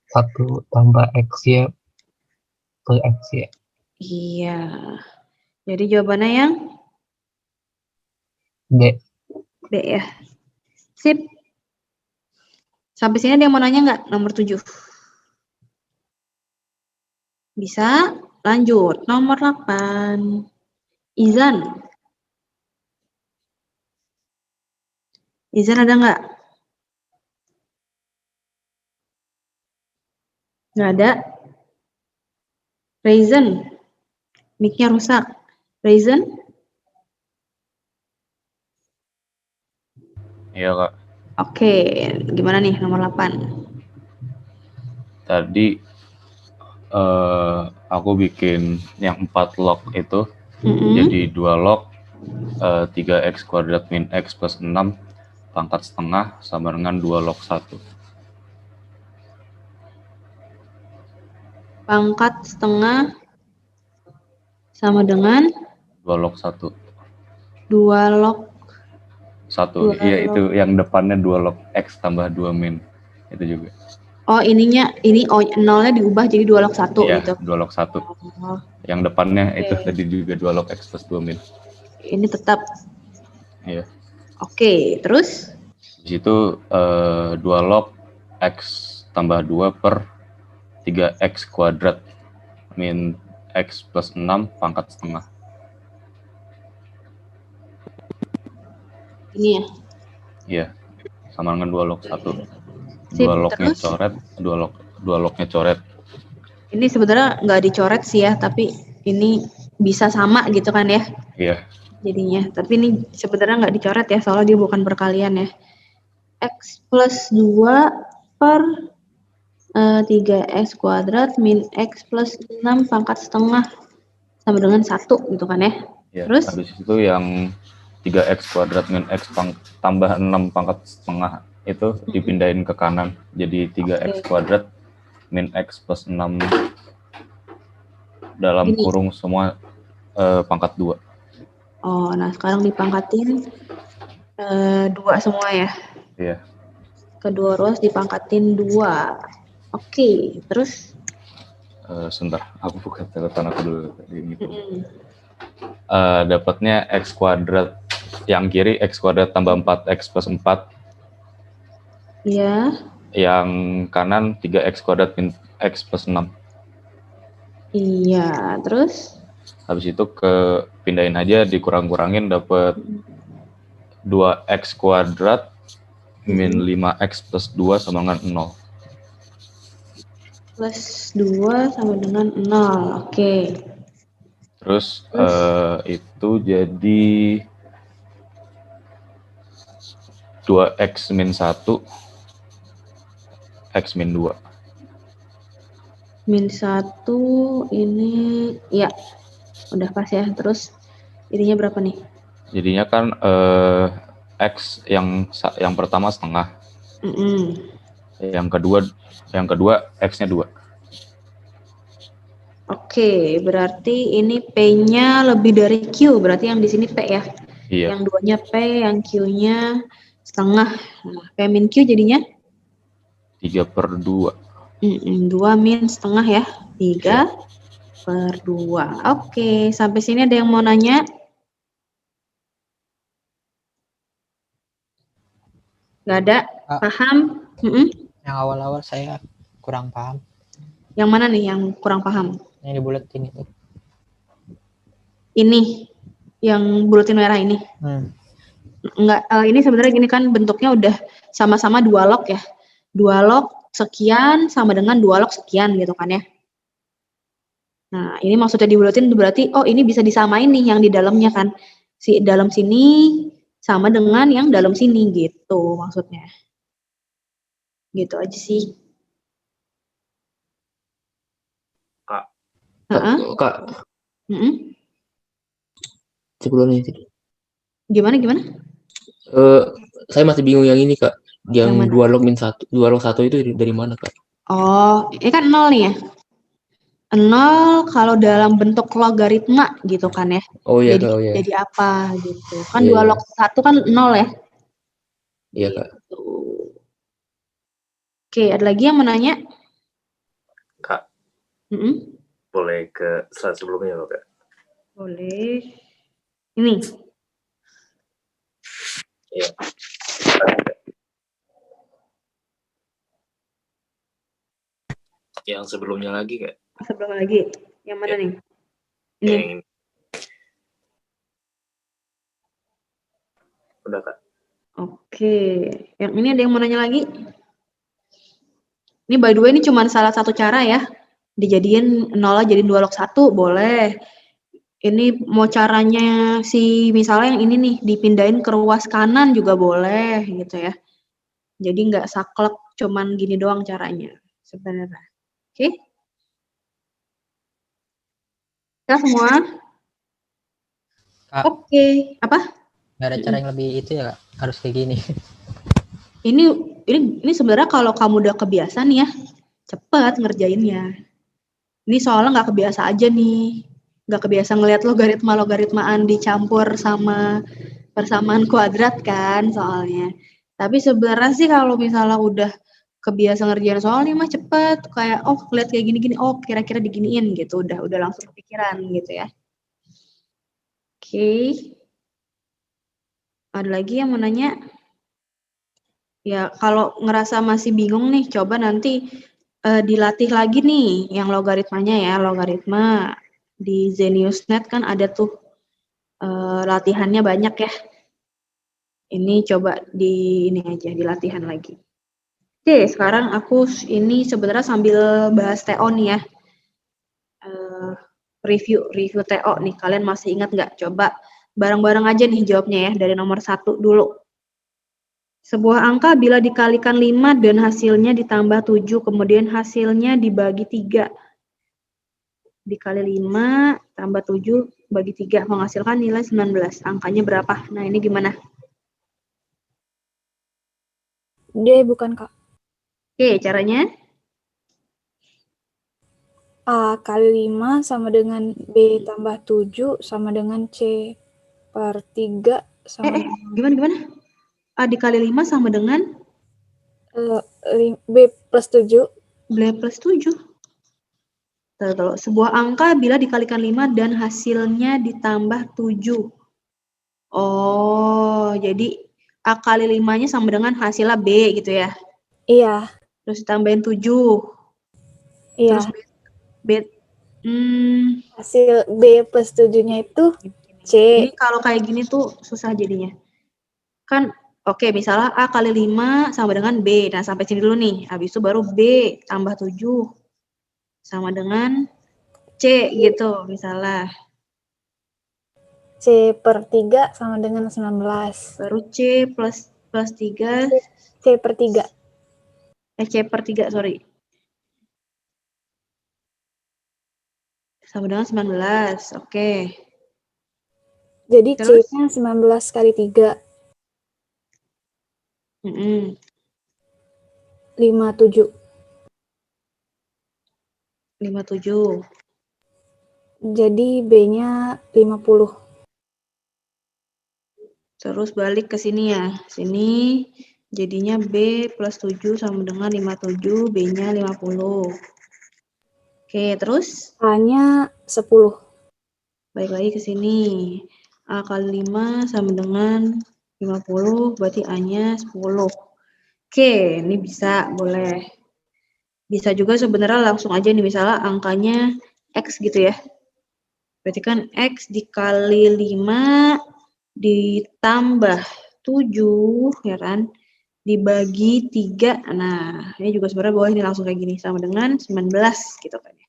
1 tambah X Y per X ya. Iya. Jadi jawabannya yang D. D ya. Sip. Sampai sini ada yang mau nanya nggak? Nomor 7. Bisa? Lanjut. Nomor 8. Izan. Izan ada nggak? Nggak ada. Raisin. Mic-nya rusak. Raisin? Iya kak. Oke. Gimana nih nomor 8? Tadi aku bikin yang 4 log itu jadi 2 log 3x kuadrat min x plus 6 pangkat setengah sama dengan 2 log 1. Pangkat setengah sama dengan 2 log 1. 2 log 1. Iya itu yang depannya 2 log x tambah 2 min. Itu juga. Oh ininya, ini nolnya diubah jadi 2 log 1 iya, gitu. 2 log 1. Oh. Yang depannya itu tadi juga 2 log x plus 2 min. Ini tetap. Iya. Oke, terus? Di situ 2 log x tambah 2 per 3x kuadrat min x plus 6 pangkat setengah. Ini ya? Iya, sama dengan 2 log 1. Sip, 2 lognya terus? coret, 2 lognya coret. Ini sebenarnya nggak dicoret sih ya, tapi ini bisa sama gitu kan ya? Iya. Jadinya, tapi ini sebenarnya nggak dicoret ya, soalnya dia bukan perkalian ya. X plus 2 per 3x kuadrat min x plus 6 pangkat setengah sama dengan 1 gitu kan ya. Ya, terus? Habis itu yang 3x kuadrat min x tambah 6 pangkat setengah itu dipindahin ke kanan. Jadi 3x kuadrat min x plus 6 dalam Gini. kurung semua pangkat 2. Oh, nah sekarang dipangkatin 2 semua ya. Iya. Kedua ruas dipangkatin 2. Oke, terus? Sebentar, aku buka catatan aku dulu. Dapatnya x kuadrat, yang kiri x kuadrat tambah 4x plus 4. Iya. Yang kanan 3x kuadrat min x plus 6. Iya, terus? Habis itu pindahin aja, dikurang-kurangin dapat 2x kuadrat min 5x plus 2 sama dengan 0. Plus 2 sama dengan 0, oke. Terus itu jadi 2x min 1, x min 2. Min 1 ini, ya udah pas ya. Terus ininya berapa nih? Jadinya kan x yang pertama setengah. Yang kedua x-nya 2. Oke, berarti ini P-nya lebih dari Q, berarti yang di sini P ya? Iya. Yang 2-nya P, yang Q-nya setengah. Nah, P min Q jadinya? 3/2. 2 min setengah ya? 3/2. Oke, sampai sini ada yang mau nanya? Nggak ada? Paham? Yang awal-awal saya kurang paham. Yang mana nih yang kurang paham? Yang dibuletin itu. Ini, yang buletin merah ini? Enggak, ini sebenarnya gini kan bentuknya udah sama-sama 2 log ya. 2 log sekian sama dengan 2 log sekian gitu kan ya. Nah, ini maksudnya dibuletin berarti, oh ini bisa disamain nih yang di dalamnya kan. Si dalam sini sama dengan yang dalam sini gitu maksudnya. Gitu aja sih. Kak. Sebelum ini. Gimana? Saya masih bingung yang ini, Kak. Yang 2 log min 1, 2 log 1 itu dari mana, Kak? Oh, ini kan 0 nih ya. 0 kalau dalam bentuk logaritma gitu kan ya. Oh iya, jadi, Kak. Oh, iya. Jadi apa gitu. Kan 2 log 1 kan 0 ya. Iya, Kak. Oke, ada lagi yang mau nanya? Kak. Boleh ke slide sebelumnya loh, Kak? Boleh. Ini. Iya. Yang sebelumnya lagi, Kak. Sebelum lagi. Yang mana nih? Ini. Yang ini. Udah, Kak. Oke. Yang ini ada yang mau nanya lagi? Ini by the way ini cuma salah satu cara ya. Dijadiin 0 jadi 2 log 1 boleh. Ini mau caranya misalnya yang ini nih dipindahin ke ruas kanan juga boleh gitu ya. Jadi nggak saklek cuman gini doang caranya sebenarnya. Oke? Kita semua? Kak, Oke. Apa? nggak ada cara yang lebih itu ya, Kak? Harus kayak gini. Ini sebenarnya kalau kamu udah kebiasa nih ya, cepet ngerjainnya. Ini soalnya nggak kebiasa aja nih. Nggak kebiasa ngeliat logaritma-logaritmaan dicampur sama persamaan kuadrat kan soalnya. Tapi sebenarnya sih kalau misalnya udah kebiasa ngerjain soal nih mah cepet. Kayak lihat kayak gini-gini, kira-kira diginiin gitu. Udah langsung kepikiran gitu ya. Oke. Ada lagi yang mau nanya? Ya, kalau ngerasa masih bingung nih, coba nanti dilatih lagi nih yang logaritmanya ya, logaritma. Di Zenius.net kan ada tuh latihannya banyak ya. Ini coba ini aja, di latihan lagi. Oke, sekarang aku ini sebenarnya sambil bahas TO nih ya. Review TO nih, kalian masih ingat nggak? Coba bareng-bareng aja nih jawabnya ya, dari nomor 1 dulu. Sebuah angka bila dikalikan 5 dan hasilnya ditambah 7, kemudian hasilnya dibagi 3. Dikali 5 tambah 7 bagi 3 menghasilkan nilai 19. Angkanya berapa? Nah, ini gimana? D bukan, Kak. Oke, caranya? A kali 5 sama dengan B tambah 7 sama dengan C per 3 sama Gimana? A dikali 5 sama dengan? B plus 7. B plus 7. Tuh. Sebuah angka bila dikalikan 5 dan hasilnya ditambah 7. Oh, jadi A kali 5-nya sama dengan hasilnya B gitu ya? Iya. Terus ditambahin 7. Iya. Terus hasil B plus 7-nya itu C. Ini kalau kayak gini tuh susah jadinya. Kan oke, misalnya A kali 5 sama dengan B. Nah, sampai sini dulu nih. Habis itu baru B tambah 7 sama dengan C gitu misalnya. C per 3 sama dengan 19. Baru C plus 3. C per 3. C per 3, sorry. Sama dengan 19, oke. Jadi C-nya 19 kali 3. 57. Jadi B-nya 50. Terus balik ke sini ya. Sini jadinya B plus 7 sama dengan 57, B-nya 50. Oke, terus? A-nya 10. Balik lagi ke sini. A kali 5 sama dengan 50, berarti A-nya 10. Oke, ini bisa, boleh. Bisa juga sebenarnya langsung aja nih, misalnya angkanya X gitu ya. Berarti kan X dikali 5 ditambah 7, ya kan? Dibagi 3, nah ini juga sebenarnya boleh nih langsung kayak gini, sama dengan 19 gitu kan ya.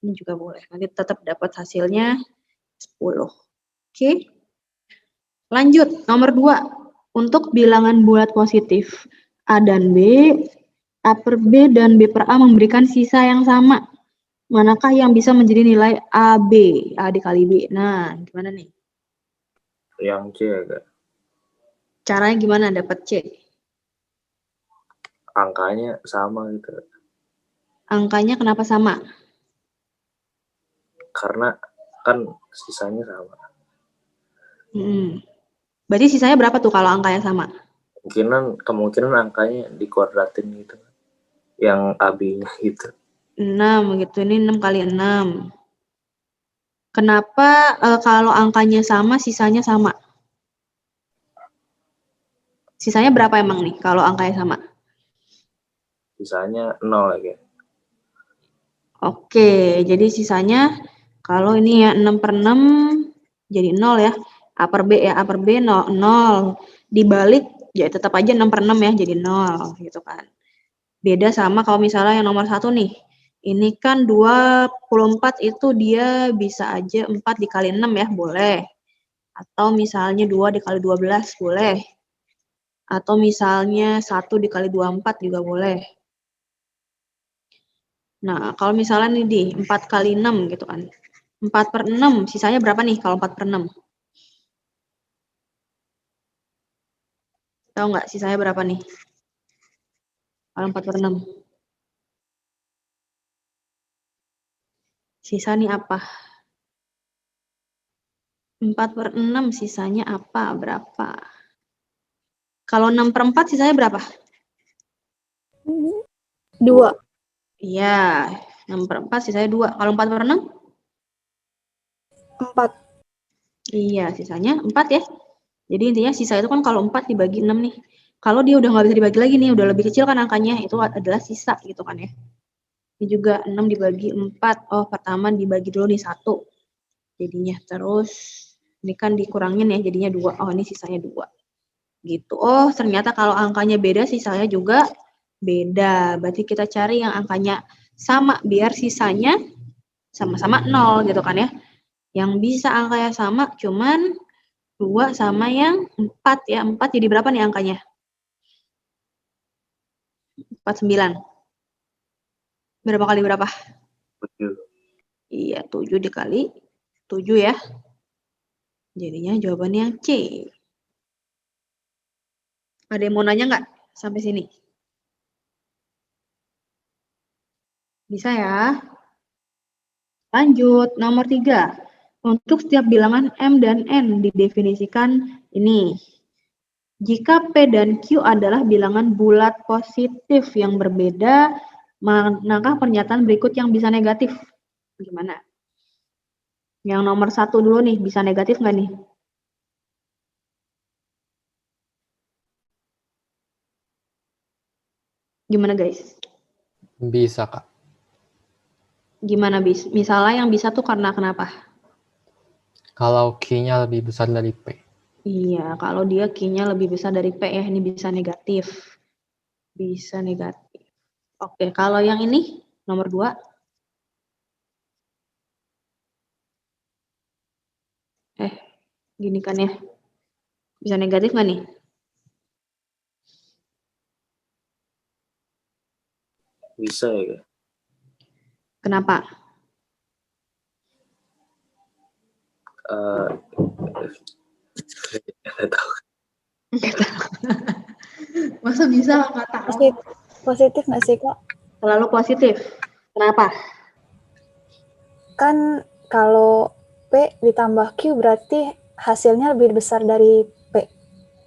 Ini juga boleh, nanti tetap dapat hasilnya 10. Oke. Lanjut, nomor 2. Untuk bilangan bulat positif A dan B, A per B dan B per A memberikan sisa yang sama. Manakah yang bisa menjadi nilai AB? A dikali B. Nah, gimana nih? Yang C ya, Kak. Caranya gimana dapat C? Angkanya sama gitu. Angkanya kenapa sama? Karena kan sisanya sama. Berarti sisanya berapa tuh kalau angkanya sama? Kemungkinan angkanya dikuadratin gitu. Yang AB-nya gitu. 6 gitu, ini 6 kali 6. Kenapa kalau angkanya sama, sisanya sama? Sisanya berapa emang nih kalau angkanya sama? Sisanya 0 lagi. Oke, jadi sisanya kalau ini ya 6/6 jadi 0 ya. A/B ya, A/B 0. Dibalik ya tetap aja 6/6 ya, jadi 0 gitu kan. Beda sama kalau misalnya yang nomor 1 nih. Ini kan 24 itu dia bisa aja 4 dikali 6 ya, boleh. Atau misalnya 2 dikali 12 boleh. Atau misalnya 1 dikali 24 juga boleh. Nah, kalau misalnya nih di 4 kali 6 gitu kan. 4/6, sisanya berapa nih kalau 4/6? Tahu nggak sisanya berapa nih? Kalau 4/6. Sisa nih apa? 4/6 sisanya apa? Berapa? Kalau 6/4 sisanya berapa? 2. Iya, 6/4 sisanya 2. Kalau 4/6? 4. Iya, sisanya 4 ya. Jadi intinya sisa itu kan kalau 4 dibagi 6 nih. Kalau dia udah nggak bisa dibagi lagi nih, udah lebih kecil kan angkanya, itu adalah sisa gitu kan ya. Ini juga 6 dibagi 4. Oh, pertama dibagi dulu nih 1. Jadinya terus ini kan dikurangin ya, jadinya 2. Oh, ini sisanya 2. Gitu. Oh, ternyata kalau angkanya beda, sisanya juga beda. Berarti kita cari yang angkanya sama biar sisanya sama-sama 0 gitu kan ya. Yang bisa angkanya sama cuman 2 sama yang 4 ya. 4 jadi berapa nih angkanya? 49. Berapa kali berapa? 7. Iya, 7 dikali 7 ya. Jadinya jawabannya yang C. Ada yang mau nanya nggak sampai sini? Bisa ya? Lanjut, nomor 3. Untuk setiap bilangan M dan N didefinisikan ini. Jika P dan Q adalah bilangan bulat positif yang berbeda, manakah pernyataan berikut yang bisa negatif? Gimana? Yang nomor 1 dulu nih, bisa negatif nggak nih? Gimana guys? Bisa, Kak. Gimana bis? Misalnya yang bisa tuh karena kenapa? Kalau Q-nya lebih besar dari P. Iya, kalau dia Q-nya lebih besar dari P ya, ini bisa negatif. Bisa negatif. Oke, kalau yang ini, nomor 2. Gini kan ya. Bisa negatif nggak nih? Bisa ya, Kak? Kenapa? Nggak tahu. Masa bisa nggak tahu? Positif nggak sih, Kak? Selalu positif. Kenapa? Kan kalau P ditambah Q berarti hasilnya lebih besar dari P.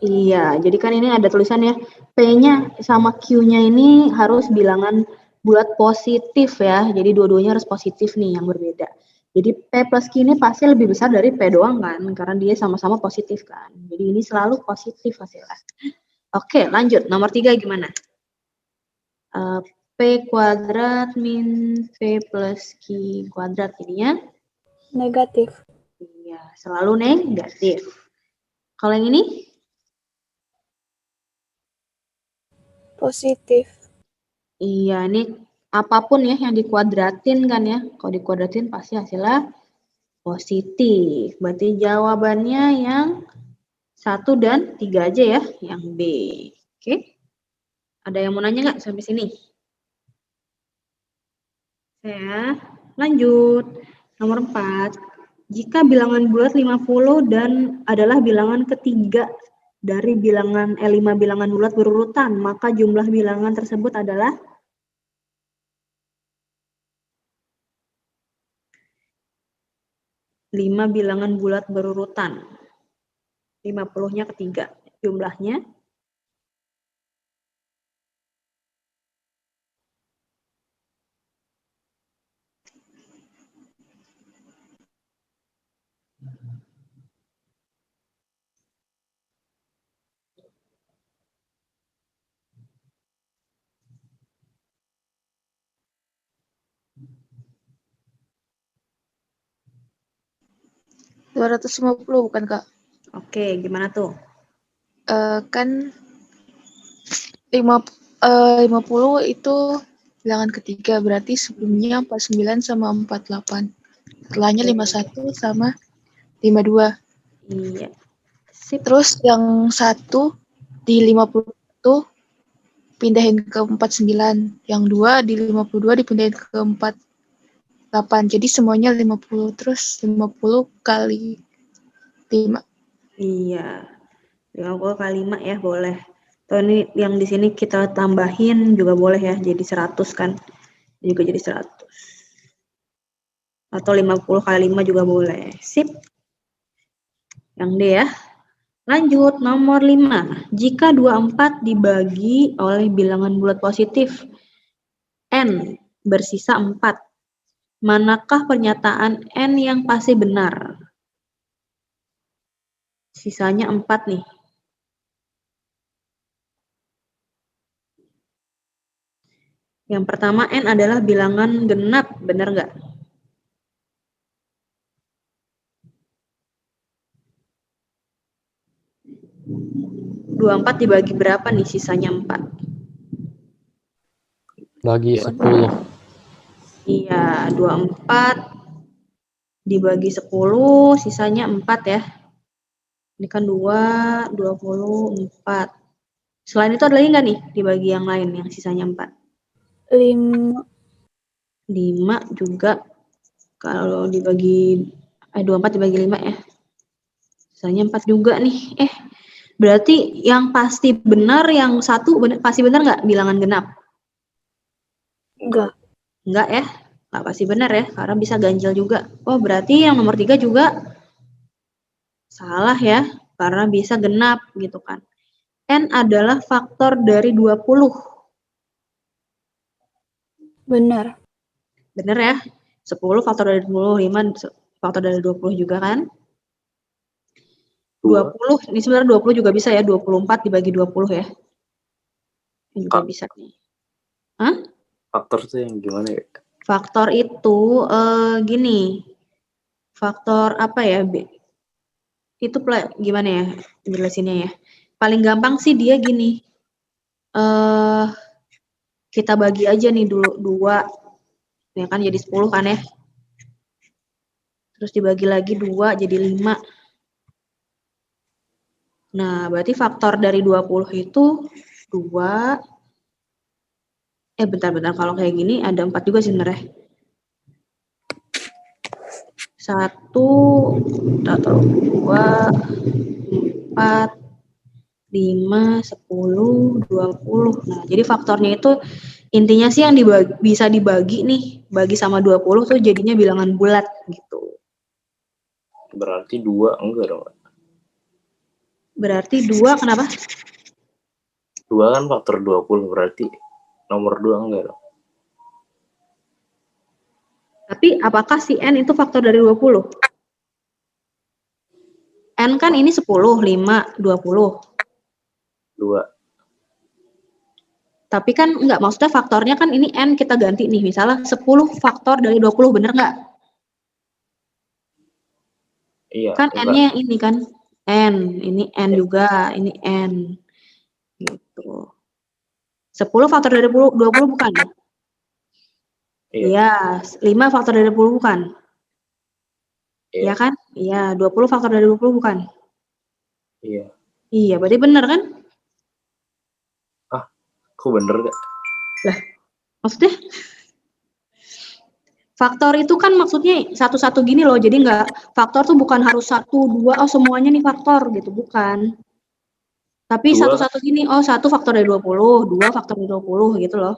Iya, jadi kan ini ada tulisannya P-nya sama Q-nya ini harus bilangan bulat positif ya. Jadi dua-duanya harus positif nih yang berbeda. Jadi P plus Q ini pasti lebih besar dari P doang kan, karena dia sama-sama positif kan. Jadi ini selalu positif hasilnya. Oke, lanjut. Nomor 3 gimana? P kuadrat min P plus Q kuadrat jadinya? Negatif. Iya, selalu negatif. Kalau yang ini? Positif. Iya, ini apapun ya yang dikuadratin kan ya. Kalau dikuadratin pasti hasilnya positif. Berarti jawabannya yang 1 dan 3 aja ya, yang B. Oke. Ada yang mau nanya nggak sampai sini? Saya lanjut. Nomor 4. Jika bilangan bulat 50 dan adalah bilangan ketiga dari bilangan 5 bilangan bulat berurutan, maka jumlah bilangan tersebut adalah 5 bilangan bulat berurutan. 50-nya ketiga. Jumlahnya $250 bukan, Kak? Oke, gimana tuh? Kan 50 itu bilangan ketiga, berarti sebelumnya 49 sama 48. Setelahnya 51 sama 52. Iya. Sip. Terus yang satu di 50 itu pindahin ke 49. Yang dua di 52 dipindahin ke 48. Jadi semuanya 50. Terus 50 kali 5. Iya. 50 kali 5 ya, boleh. Tuh ini yang di sini kita tambahin juga boleh ya, jadi 100 kan. Juga jadi 100. Atau 50 kali 5 juga boleh. Sip. Yang D ya. Lanjut, nomor 5. Jika 24 dibagi oleh bilangan bulat positif N bersisa 4, manakah pernyataan N yang pasti benar? Sisanya 4 nih. Yang pertama, N adalah bilangan genap, benar nggak? Dua 4 dibagi berapa nih sisanya 4? Bagi 10. Iya, 24 dibagi 10, sisanya 4 ya. Ini kan 2, 24. Selain itu ada lagi nggak nih dibagi yang lain yang sisanya 4? 5. 5 juga. Kalau dibagi 24 dibagi 5 ya. Sisanya 4 juga nih. Berarti yang pasti benar yang satu pasti benar nggak bilangan genap? Enggak. Enggak ya? Nggak pasti benar ya, karena bisa ganjil juga. Oh, berarti yang nomor 3 juga salah ya, karena bisa genap gitu kan. N adalah faktor dari 20. Benar. Benar ya? 10 faktor dari 20, 5 faktor dari 20 juga kan? 20, ini sebenarnya 20 juga bisa ya, 24 dibagi 20 ya. Ini juga bisa nih. Hah? Faktor tuh yang gimana ya? Faktor itu gini. Faktor apa ya? Itu gimana ya jelasinnya ya? Paling gampang sih dia gini. Kita bagi aja nih dulu 2. Ya kan jadi 10 kan ya. Terus dibagi lagi 2 jadi 5. Nah, berarti faktor dari 20 itu 2. Bentar-bentar, kalau kayak gini ada 4 juga sih sebenarnya. 1, 2, 4, 5, 10, 20. Nah, jadi faktornya itu intinya sih yang bisa dibagi nih, bagi sama 20 tuh jadinya bilangan bulat gitu. Berarti 2 enggak dong? Berarti 2 kenapa? 2 kan faktor 20, berarti nomor 2 enggak dong? Tapi apakah si N itu faktor dari 20? N kan ini 10, 5, 20. 2. Tapi kan enggak, maksudnya faktornya kan ini N kita ganti nih, misalnya 10 faktor dari 20, bener nggak? Iya. Kan N-nya yang ini kan, N, ini N juga, ini N. Gitu. 10 faktor dari 20 bukan? Iya, 5 faktor dari 20 bukan? Iya kan? Iya, 20 faktor dari 20 bukan? Iya. Iya, berarti bener kan? Kok bener gak? Lah, maksudnya? Faktor itu kan maksudnya satu-satu gini loh, jadi nggak, faktor tuh bukan harus 1, 2, oh semuanya nih faktor gitu, bukan. Tapi satu-satu gini, oh 1 faktor dari 20, 2 faktor dari 20 gitu loh.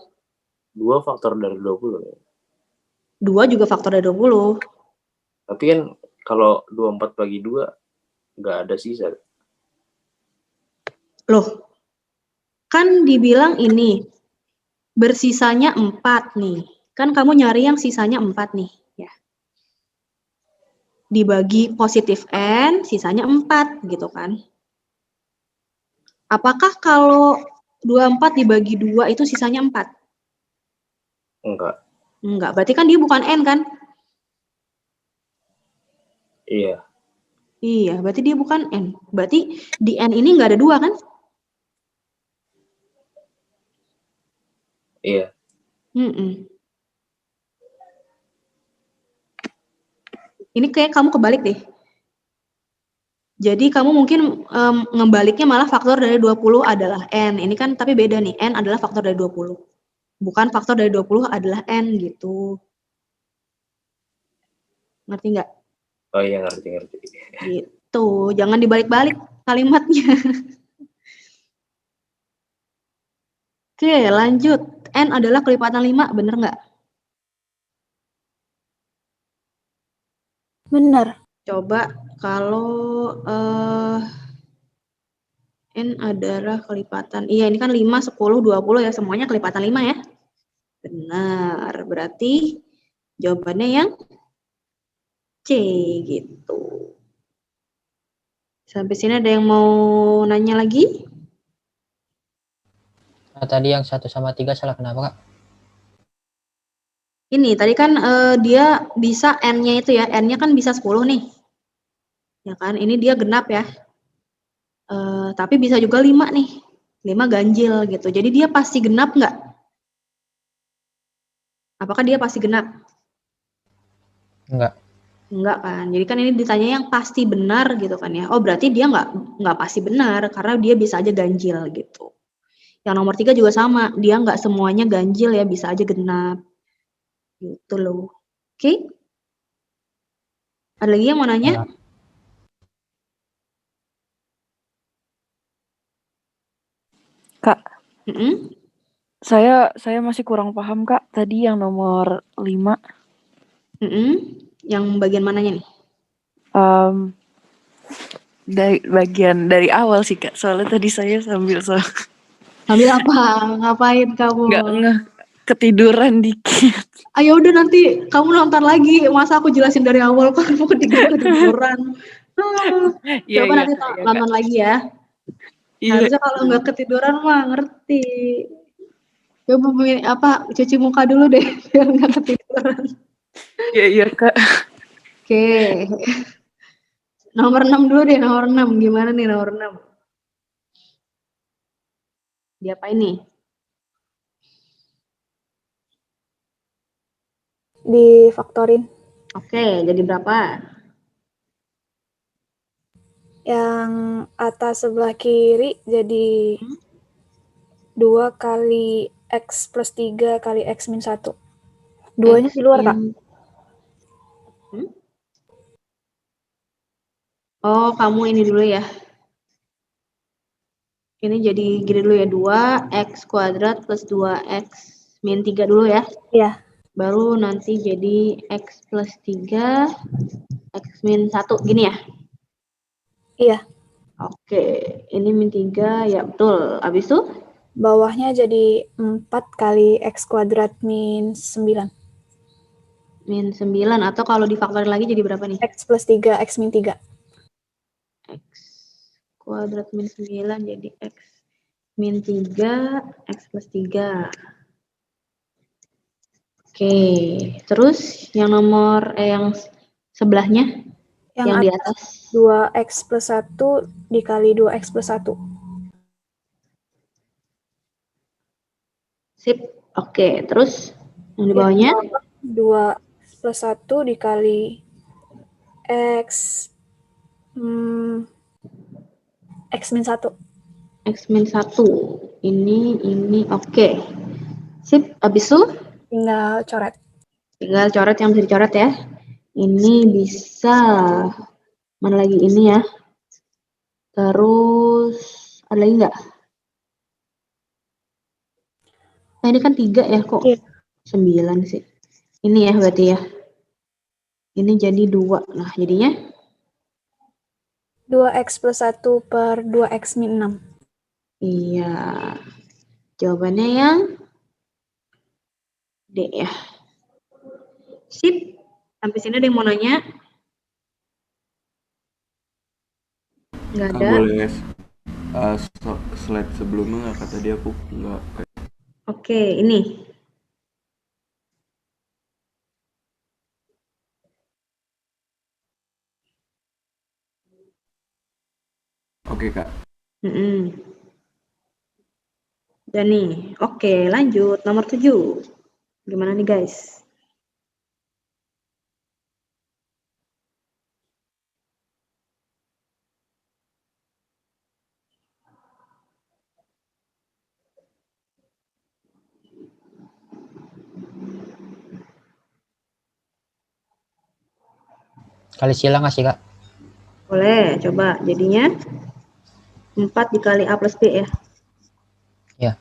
2 faktor dari 20 ya? 2 juga faktor dari 20. Tapi kan kalau 24 bagi 2 nggak ada sisa. Loh, kan dibilang ini bersisanya 4 nih. Kan kamu nyari yang sisanya 4 nih, ya. dibagi positif n, sisanya 4 gitu kan. Apakah kalau 24 dibagi 2 itu sisanya 4? Enggak. Enggak, berarti kan dia bukan n kan? Iya. Iya, berarti dia bukan n. Berarti di n ini nggak ada 2 kan? Iya. Ini kayak kamu kebalik deh. Jadi kamu mungkin ngebaliknya malah faktor dari 20 adalah n. Ini kan tapi beda nih, n adalah faktor dari 20. Bukan faktor dari 20 adalah n gitu. Ngerti nggak? Oh iya, ngerti. Gitu, jangan dibalik-balik kalimatnya. Oke, lanjut. N adalah kelipatan 5, bener nggak? Benar. Coba kalau N adalah kelipatan, iya ini kan 5, 10, 20 ya, semuanya kelipatan 5 ya. Benar, berarti jawabannya yang C gitu. Sampai sini ada yang mau nanya lagi? Nah, tadi yang 1 sama 3 salah kenapa, Kak? Ini tadi kan dia bisa N-nya itu ya, N-nya kan bisa 10 nih. Ya kan, ini dia genap ya. Tapi bisa juga 5 nih. 5 ganjil gitu. Jadi dia pasti genap nggak? Apakah dia pasti genap? Enggak. Enggak kan. Jadi kan ini ditanya yang pasti benar gitu kan ya. Oh berarti dia nggak pasti benar karena dia bisa aja ganjil gitu. Yang nomor 3 juga sama. Dia nggak semuanya ganjil ya, bisa aja genap. Gitu loh. Oke? Ada lagi yang mau nanya? Kak. Saya masih kurang paham, Kak. Tadi yang nomor 5. Yang bagian mananya nih? Dari awal sih, Kak. Soalnya tadi saya sambil apa? Ngapain kamu? Nggak ketiduran dikit. Ayo udah nanti kamu nonton lagi. Masa aku jelasin dari awal kamu ketiduran. Coba nanti nonton lagi ya. Harusnya kalau nggak ketiduran mah ngerti. Coba cuci muka dulu deh biar nggak ketiduran. Iya, Kak. Oke. Nomor 6 dulu deh, nomor 6. Gimana nih nomor 6? Diapain nih? Difaktorin. Oke, jadi berapa? Yang atas sebelah kiri jadi 2 kali X plus 3 kali X min 1. 2-nya di luar, Kak. Oh, kamu ini dulu ya. Ini jadi gini dulu ya, 2x kuadrat plus 2x min 3 dulu ya. Iya. Baru nanti jadi x plus 3, x min 1, gini ya? Iya. Oke, ini min 3, ya betul. Habis itu? Bawahnya jadi 4 kali x kuadrat min 9. Min 9, atau kalau difaktorin lagi jadi berapa nih? X plus 3, x min 3. X kuadrat min 9 jadi x min 3, x plus 3. Oke, terus yang nomor yang sebelahnya? Yang di atas? 2x plus 1 dikali 2x plus 1. Sip, oke. Terus yang di bawahnya? 2 plus 1 dikali x x min 1. X min 1. Ini, oke. Sip, habis itu? Tinggal coret. Tinggal coret yang bisa dicoret ya. Ini bisa, mana lagi ini ya. Terus, ada lagi nggak? Nah ini kan 3 ya, kok 9 sih. Ini ya berarti ya. Ini jadi 2. Nah jadinya? 2x plus 1 per 2x min 6. Iya. Jawabannya yang D ya. Sip. Sampai sini ada yang mau nanya? Nggak Kak ada. boleh slide sebelumnya nggak, Kak? Tadi aku nggak. Oke, ini. Oke, Kak. Dan nih, oke lanjut nomor 7. Gimana nih guys? Kali silang nggak sih, Kak? Boleh, coba. Jadinya 4 dikali A plus B ya? Ya.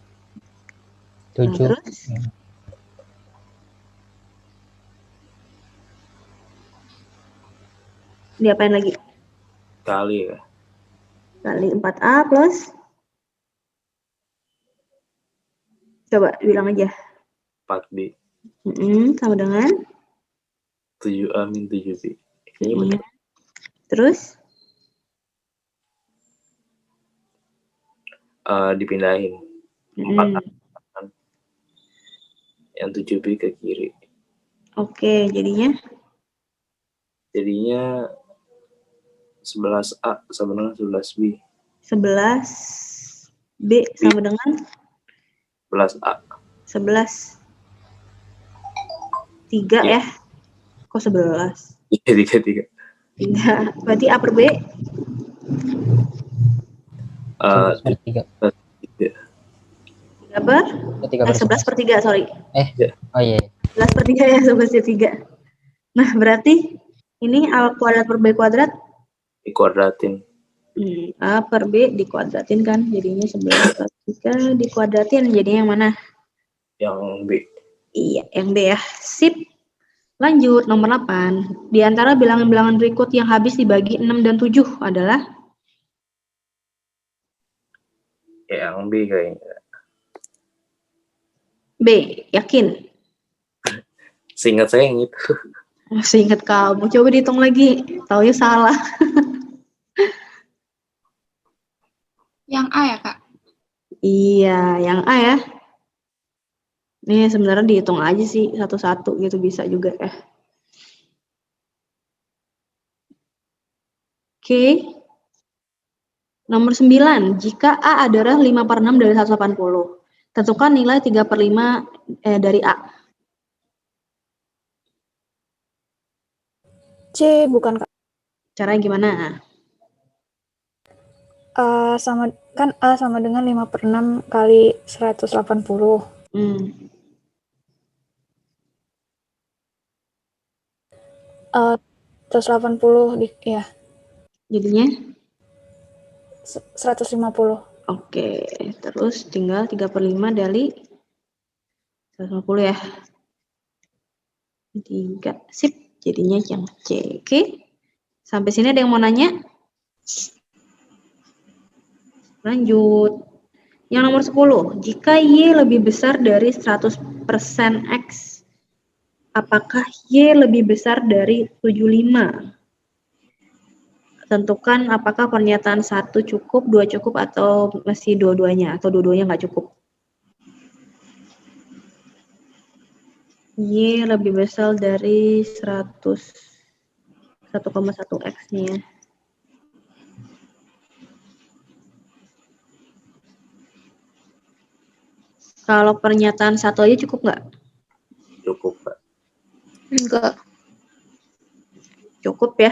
Nah, 7. terus? Diapain lagi? Kali ya. Kali 4A plus? Coba bilang aja. 4B. Sama dengan? 7A min 7B. Kayaknya betul. Terus? Dipindahin. 4A. Yang 7B ke kiri. Oke, jadinya? Jadinya 11A sama dengan 11B. 11B sama dengan? 11A. 11. 3 ya? Kok 11? Iya, 3. 3. Berarti A per B? 11 per 3. 3 per? 11 per 3, sorry. Oh iya. 11 per 3 ya, 11 per 3. Nah, berarti ini A kuadrat per B kuadrat? Dikuadratin. A per B dikuadratin kan, jadinya 11 per 3 dikuadratin, jadinya yang mana? Yang B. Iya, yang B ya. Sip. Lanjut, nomor 8. Di antara bilangan-bilangan berikut yang habis dibagi 6 dan 7 adalah? Ya, yang B kayaknya. B, yakin? Seingat saya yang itu. Seingat kamu, coba dihitung lagi. Taunya salah. Yang A ya, Kak? Iya, yang A ya. Nih sebenarnya dihitung aja sih satu-satu gitu bisa juga ya. Oke. Nomor 9. Jika A adalah 5 per 6 dari 180. Tentukan nilai 3 per 5 dari A. C bukan, Kak. Caranya gimana? A sama dengan 5 per 6 kali 180. 180 ya. Jadinya? 150. Oke, terus tinggal 3 per 5 dari 150 ya. 3, sip. Jadinya yang C. Oke. Sampai sini ada yang mau nanya? Lanjut. Yang nomor 10. Jika Y lebih besar dari 100% X, apakah Y lebih besar dari 75? Tentukan apakah pernyataan 1 cukup, 2 cukup, atau masih dua-duanya, atau dua-duanya nggak cukup. Y lebih besar dari 1,1 X nih ya. Kalau pernyataan 1 aja cukup nggak? Cukup, Pak. Enggak. Cukup ya.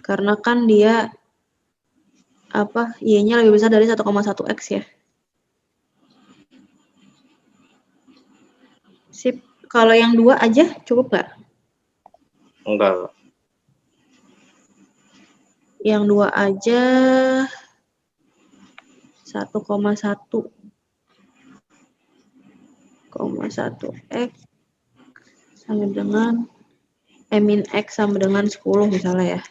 Karena kan dia Y-nya lebih besar dari 1,1 X ya. Sip. Kalau yang 2 aja cukup nggak? Enggak. Yang 2 aja 1,1 X sama dengan min X sama dengan 10 misalnya ya.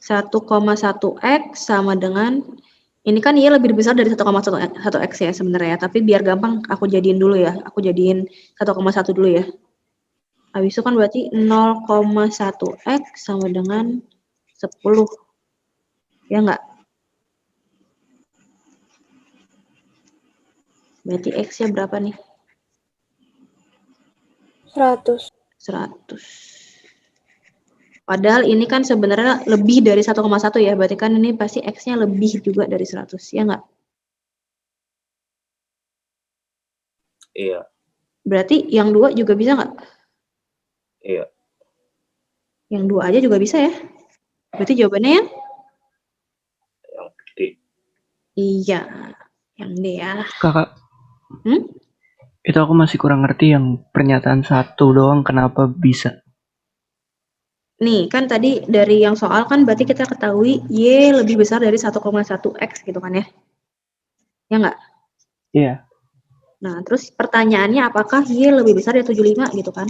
(1,1 X sama dengan, ini kan Y lebih besar dari 1,1 X ya sebenarnya, tapi biar gampang aku jadiin dulu ya. Aku jadiin 1,1 dulu ya. Habis itu kan berarti 0,1 X sama dengan 10. Ya nggak? Berarti X-nya berapa nih? 100. 100. Padahal ini kan sebenarnya lebih dari 1,1 ya. Berarti kan ini pasti X-nya lebih juga dari 100. Ya nggak? Iya. Berarti yang 2 juga bisa nggak? Iya. Yang 2 aja juga bisa ya? Berarti jawabannya yang D. Iya. Yang D ya. Kakak, Hmm? itu aku masih kurang ngerti yang pernyataan 1 doang kenapa bisa. Nih, kan tadi dari yang soal kan berarti kita ketahui Y lebih besar dari 1,1X gitu kan ya? Ya nggak? Iya. Nah, terus pertanyaannya apakah Y lebih besar dari 75 gitu kan?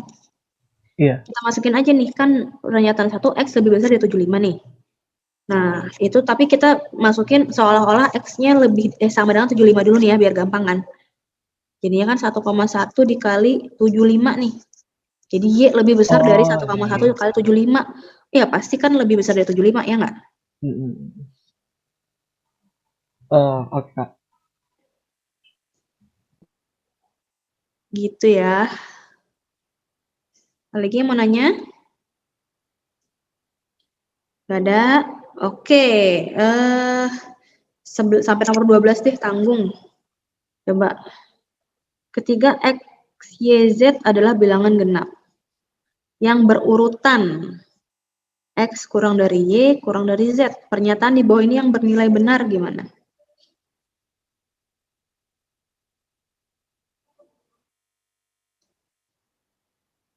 Iya. Kita masukin aja nih, kan pernyataan 1X lebih besar dari 75 nih. Nah, itu tapi kita masukin seolah-olah X-nya lebih sama dengan 75 dulu nih ya, biar gampang kan. Jadinya kan 1,1 dikali 75 nih. Jadi Y lebih besar dari 1,1 kali 75. Ya, pasti kan lebih besar dari 75, ya nggak? Oh, oke, Kak. Gitu ya. Ada lagi yang mau nanya? Nggak ada? Oke. Sampai nomor 12 deh, tanggung. Coba. Ketiga, X, Y, Z adalah bilangan genap. Yang berurutan. X kurang dari Y, kurang dari Z. Pernyataan di bawah ini yang bernilai benar gimana?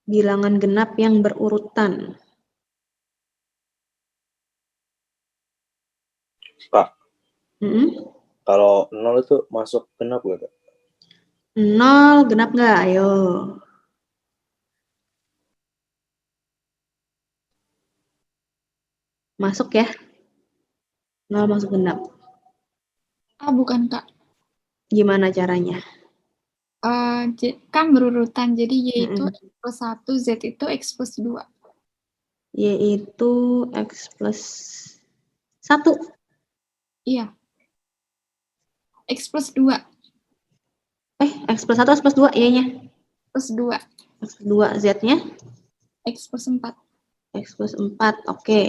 Bilangan genap yang berurutan. Kak, Mm-mm. kalau 0 itu masuk genap gak, Kak? 0 genap nggak? Ayo. Masuk ya? 0 masuk genap. Bukan, Kak. Gimana caranya? Kan berurutan, jadi Y itu X plus 1, Z itu X plus 2. Y itu X plus 1. Iya. X plus 2. X plus 1, X plus 2, Y-nya? Plus 2. X plus 2, Z-nya? X plus 4. X plus 4, oke.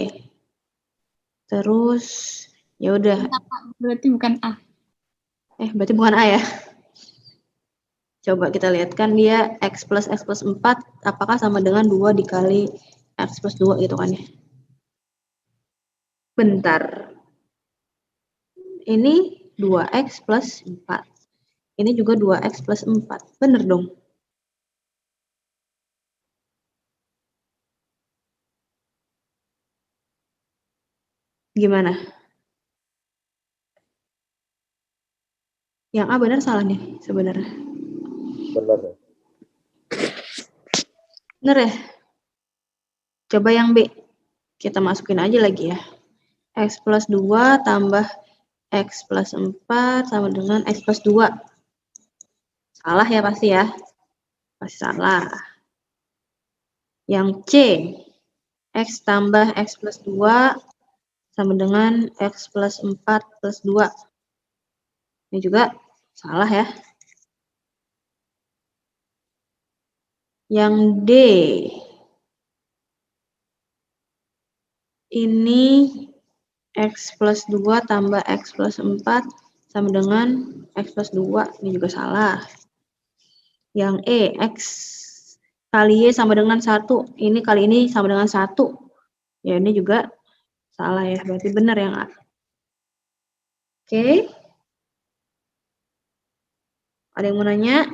Terus, ya udah. Berarti bukan A. Berarti bukan A ya? Coba kita lihat kan dia X plus 4, apakah sama dengan 2 dikali X plus 2 gitu kan ya? Bentar. Ini 2X plus 4. Ini juga 2X plus 4. Bener dong? Gimana? Yang A benar salah nih sebenarnya. Benar ya? Bener ya? Coba yang B. Kita masukin aja lagi ya. X plus 2 tambah X plus 4 sama dengan X plus 2. Salah ya pasti ya? Pasti salah. Yang C. X tambah X plus 2 sama dengan X plus 4 plus 2. Ini juga salah ya. Yang D. Ini X plus 2 tambah X plus 4 sama dengan X plus 2. Ini juga salah. Yang E. X kali Y sama dengan 1. Ini kali ini sama dengan 1. Ya ini juga salah ya. Berarti benar yang A. Oke. Ada yang mau nanya?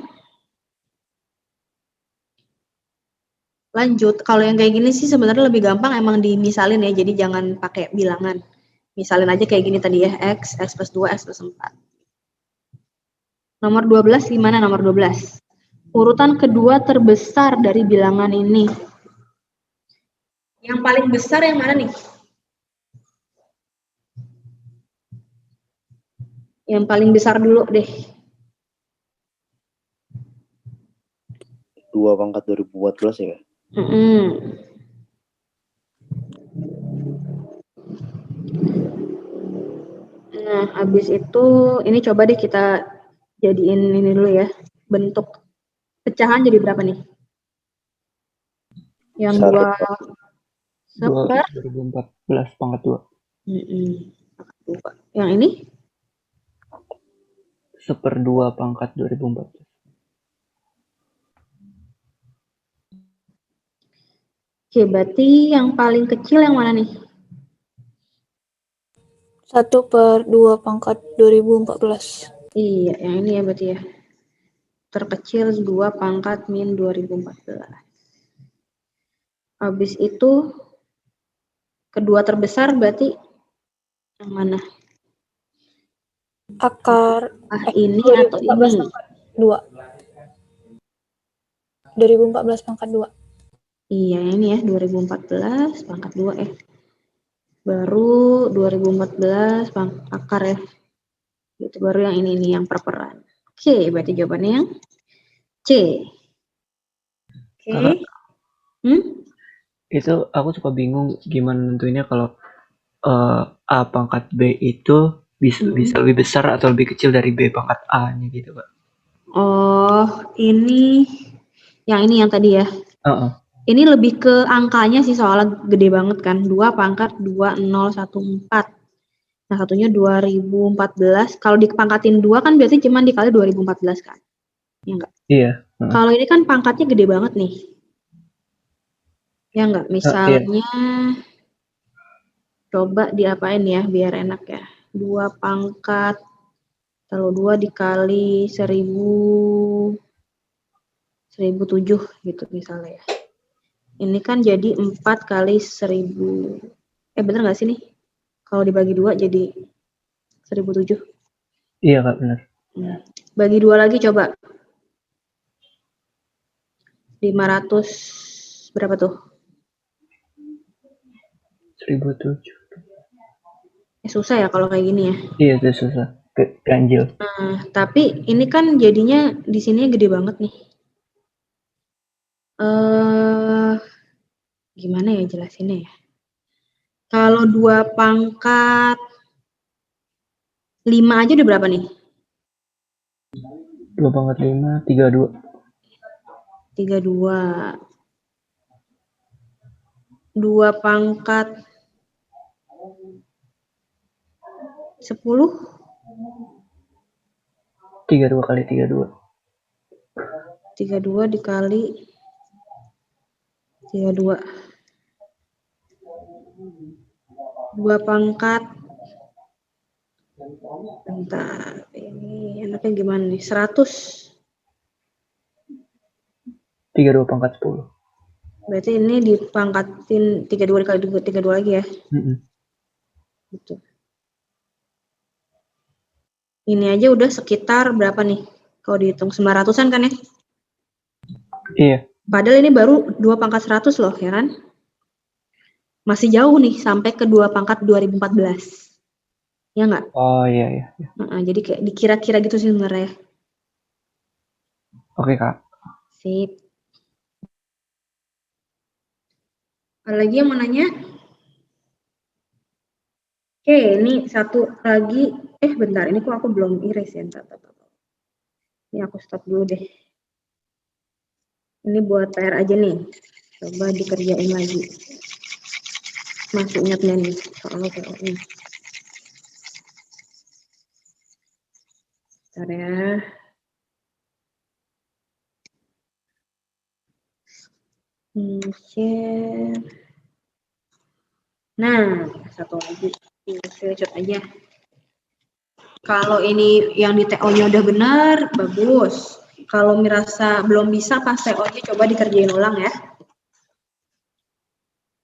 Lanjut, kalau yang kayak gini sih sebenarnya lebih gampang emang dimisalin ya, jadi jangan pakai bilangan. Misalin aja kayak gini tadi ya, X plus 2, X plus 4. Nomor 12 gimana nomor 12? Urutan kedua terbesar dari bilangan ini. Yang paling besar yang mana nih? Yang paling besar dulu deh. 2 pangkat 2014 ya? Nah, habis itu ini coba deh kita jadiin ini dulu ya. Bentuk pecahan jadi berapa nih? Yang Satu. 2 seper 2014 pangkat 2. Yang ini? Seper 2 pangkat 2014. Oke, berarti yang paling kecil yang mana nih? 1/2 pangkat 2014. Iya, yang ini ya berarti ya. Terkecil 2 pangkat min 2014. Habis itu kedua terbesar berarti yang mana? Akar ini atau 2014 ini? pangkat 2. 2014 pangkat 2. Iya, ini ya 2014 pangkat 2 ya. Baru 2014 akar ya. Itu baru yang ini yang perperan. Oke, berarti jawabannya yang C. Oke. Itu aku suka bingung gimana nentuinnya kalau A pangkat B itu bisa lebih besar atau lebih kecil dari B pangkat A-nya gitu, Kak. Oh, ini yang tadi ya. Ini lebih ke angkanya sih soalnya gede banget kan. 2 pangkat 2014. Nah, satunya 2014. Kalau dipangkatin 2 kan biasanya cuma dikali 2014 kan. Ya enggak? Iya. Kalau ini kan pangkatnya gede banget nih. Ya enggak? Misalnya coba diapain ya biar enak ya. 2 pangkat kalau 2 dikali 1007 gitu misalnya ya. Ini kan jadi 4 kali 1000. Bener nggak sih nih? Kalau dibagi 2 jadi 1007. Iya, Kak, benar. Bagi 2 lagi coba. 500 berapa tuh? 1007. Susah ya kalau kayak gini ya. Iya, itu susah. Ganjil. Nah, tapi ini kan jadinya di sini gede banget nih. Gimana ya jelasinnya ya? Kalau 2 pangkat 5 aja udah berapa nih? 2 pangkat 5, 32. 32. 2 pangkat 10. 32 kali 32. 32 dikali 32. 2 pangkat. Bentar, ini enaknya gimana nih? 100. 32 pangkat 10. Berarti ini dipangkatin 32 dikali 32 lagi ya? Gitu. Ini aja udah sekitar berapa nih? Kalau dihitung 900-an kan ya? Iya. Padahal ini baru 2 pangkat 100 loh, ya kan? Masih jauh nih sampai ke 2 pangkat 2014. Ya nggak? Oh, iya. Jadi kayak dikira-kira gitu sih sebenarnya. Oke, Kak. Sip. Ada lagi yang mau nanya? Oke, ini satu lagi. Bentar, ini kok aku belum erase ya. Ini aku stop dulu deh. Ini buat PR aja nih. Coba dikerjain lagi. Masih ingat nggak nih soal PO-nya? Bentar ya. Share. Nah, satu lagi. Screenshot aja. Kalau ini yang di TO-nya udah benar, bagus. Kalau merasa belum bisa pas TO-nya coba dikerjain ulang ya.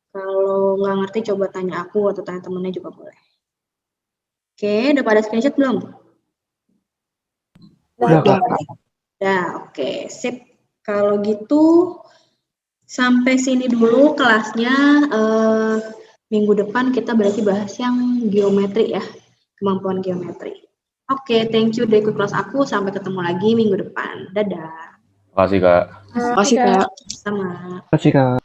Kalau nggak ngerti coba tanya aku atau tanya temennya juga boleh. Oke, udah pada screenshot belum? Udah, oke, sip. Kalau gitu sampai sini dulu kelasnya. Minggu depan kita berarti bahas yang geometri ya, kemampuan geometri. Oke, thank you udah ikut kelas aku. Sampai ketemu lagi minggu depan. Dadah. Makasih, Kak. Makasih, Kak. Sama. Makasih, Kak.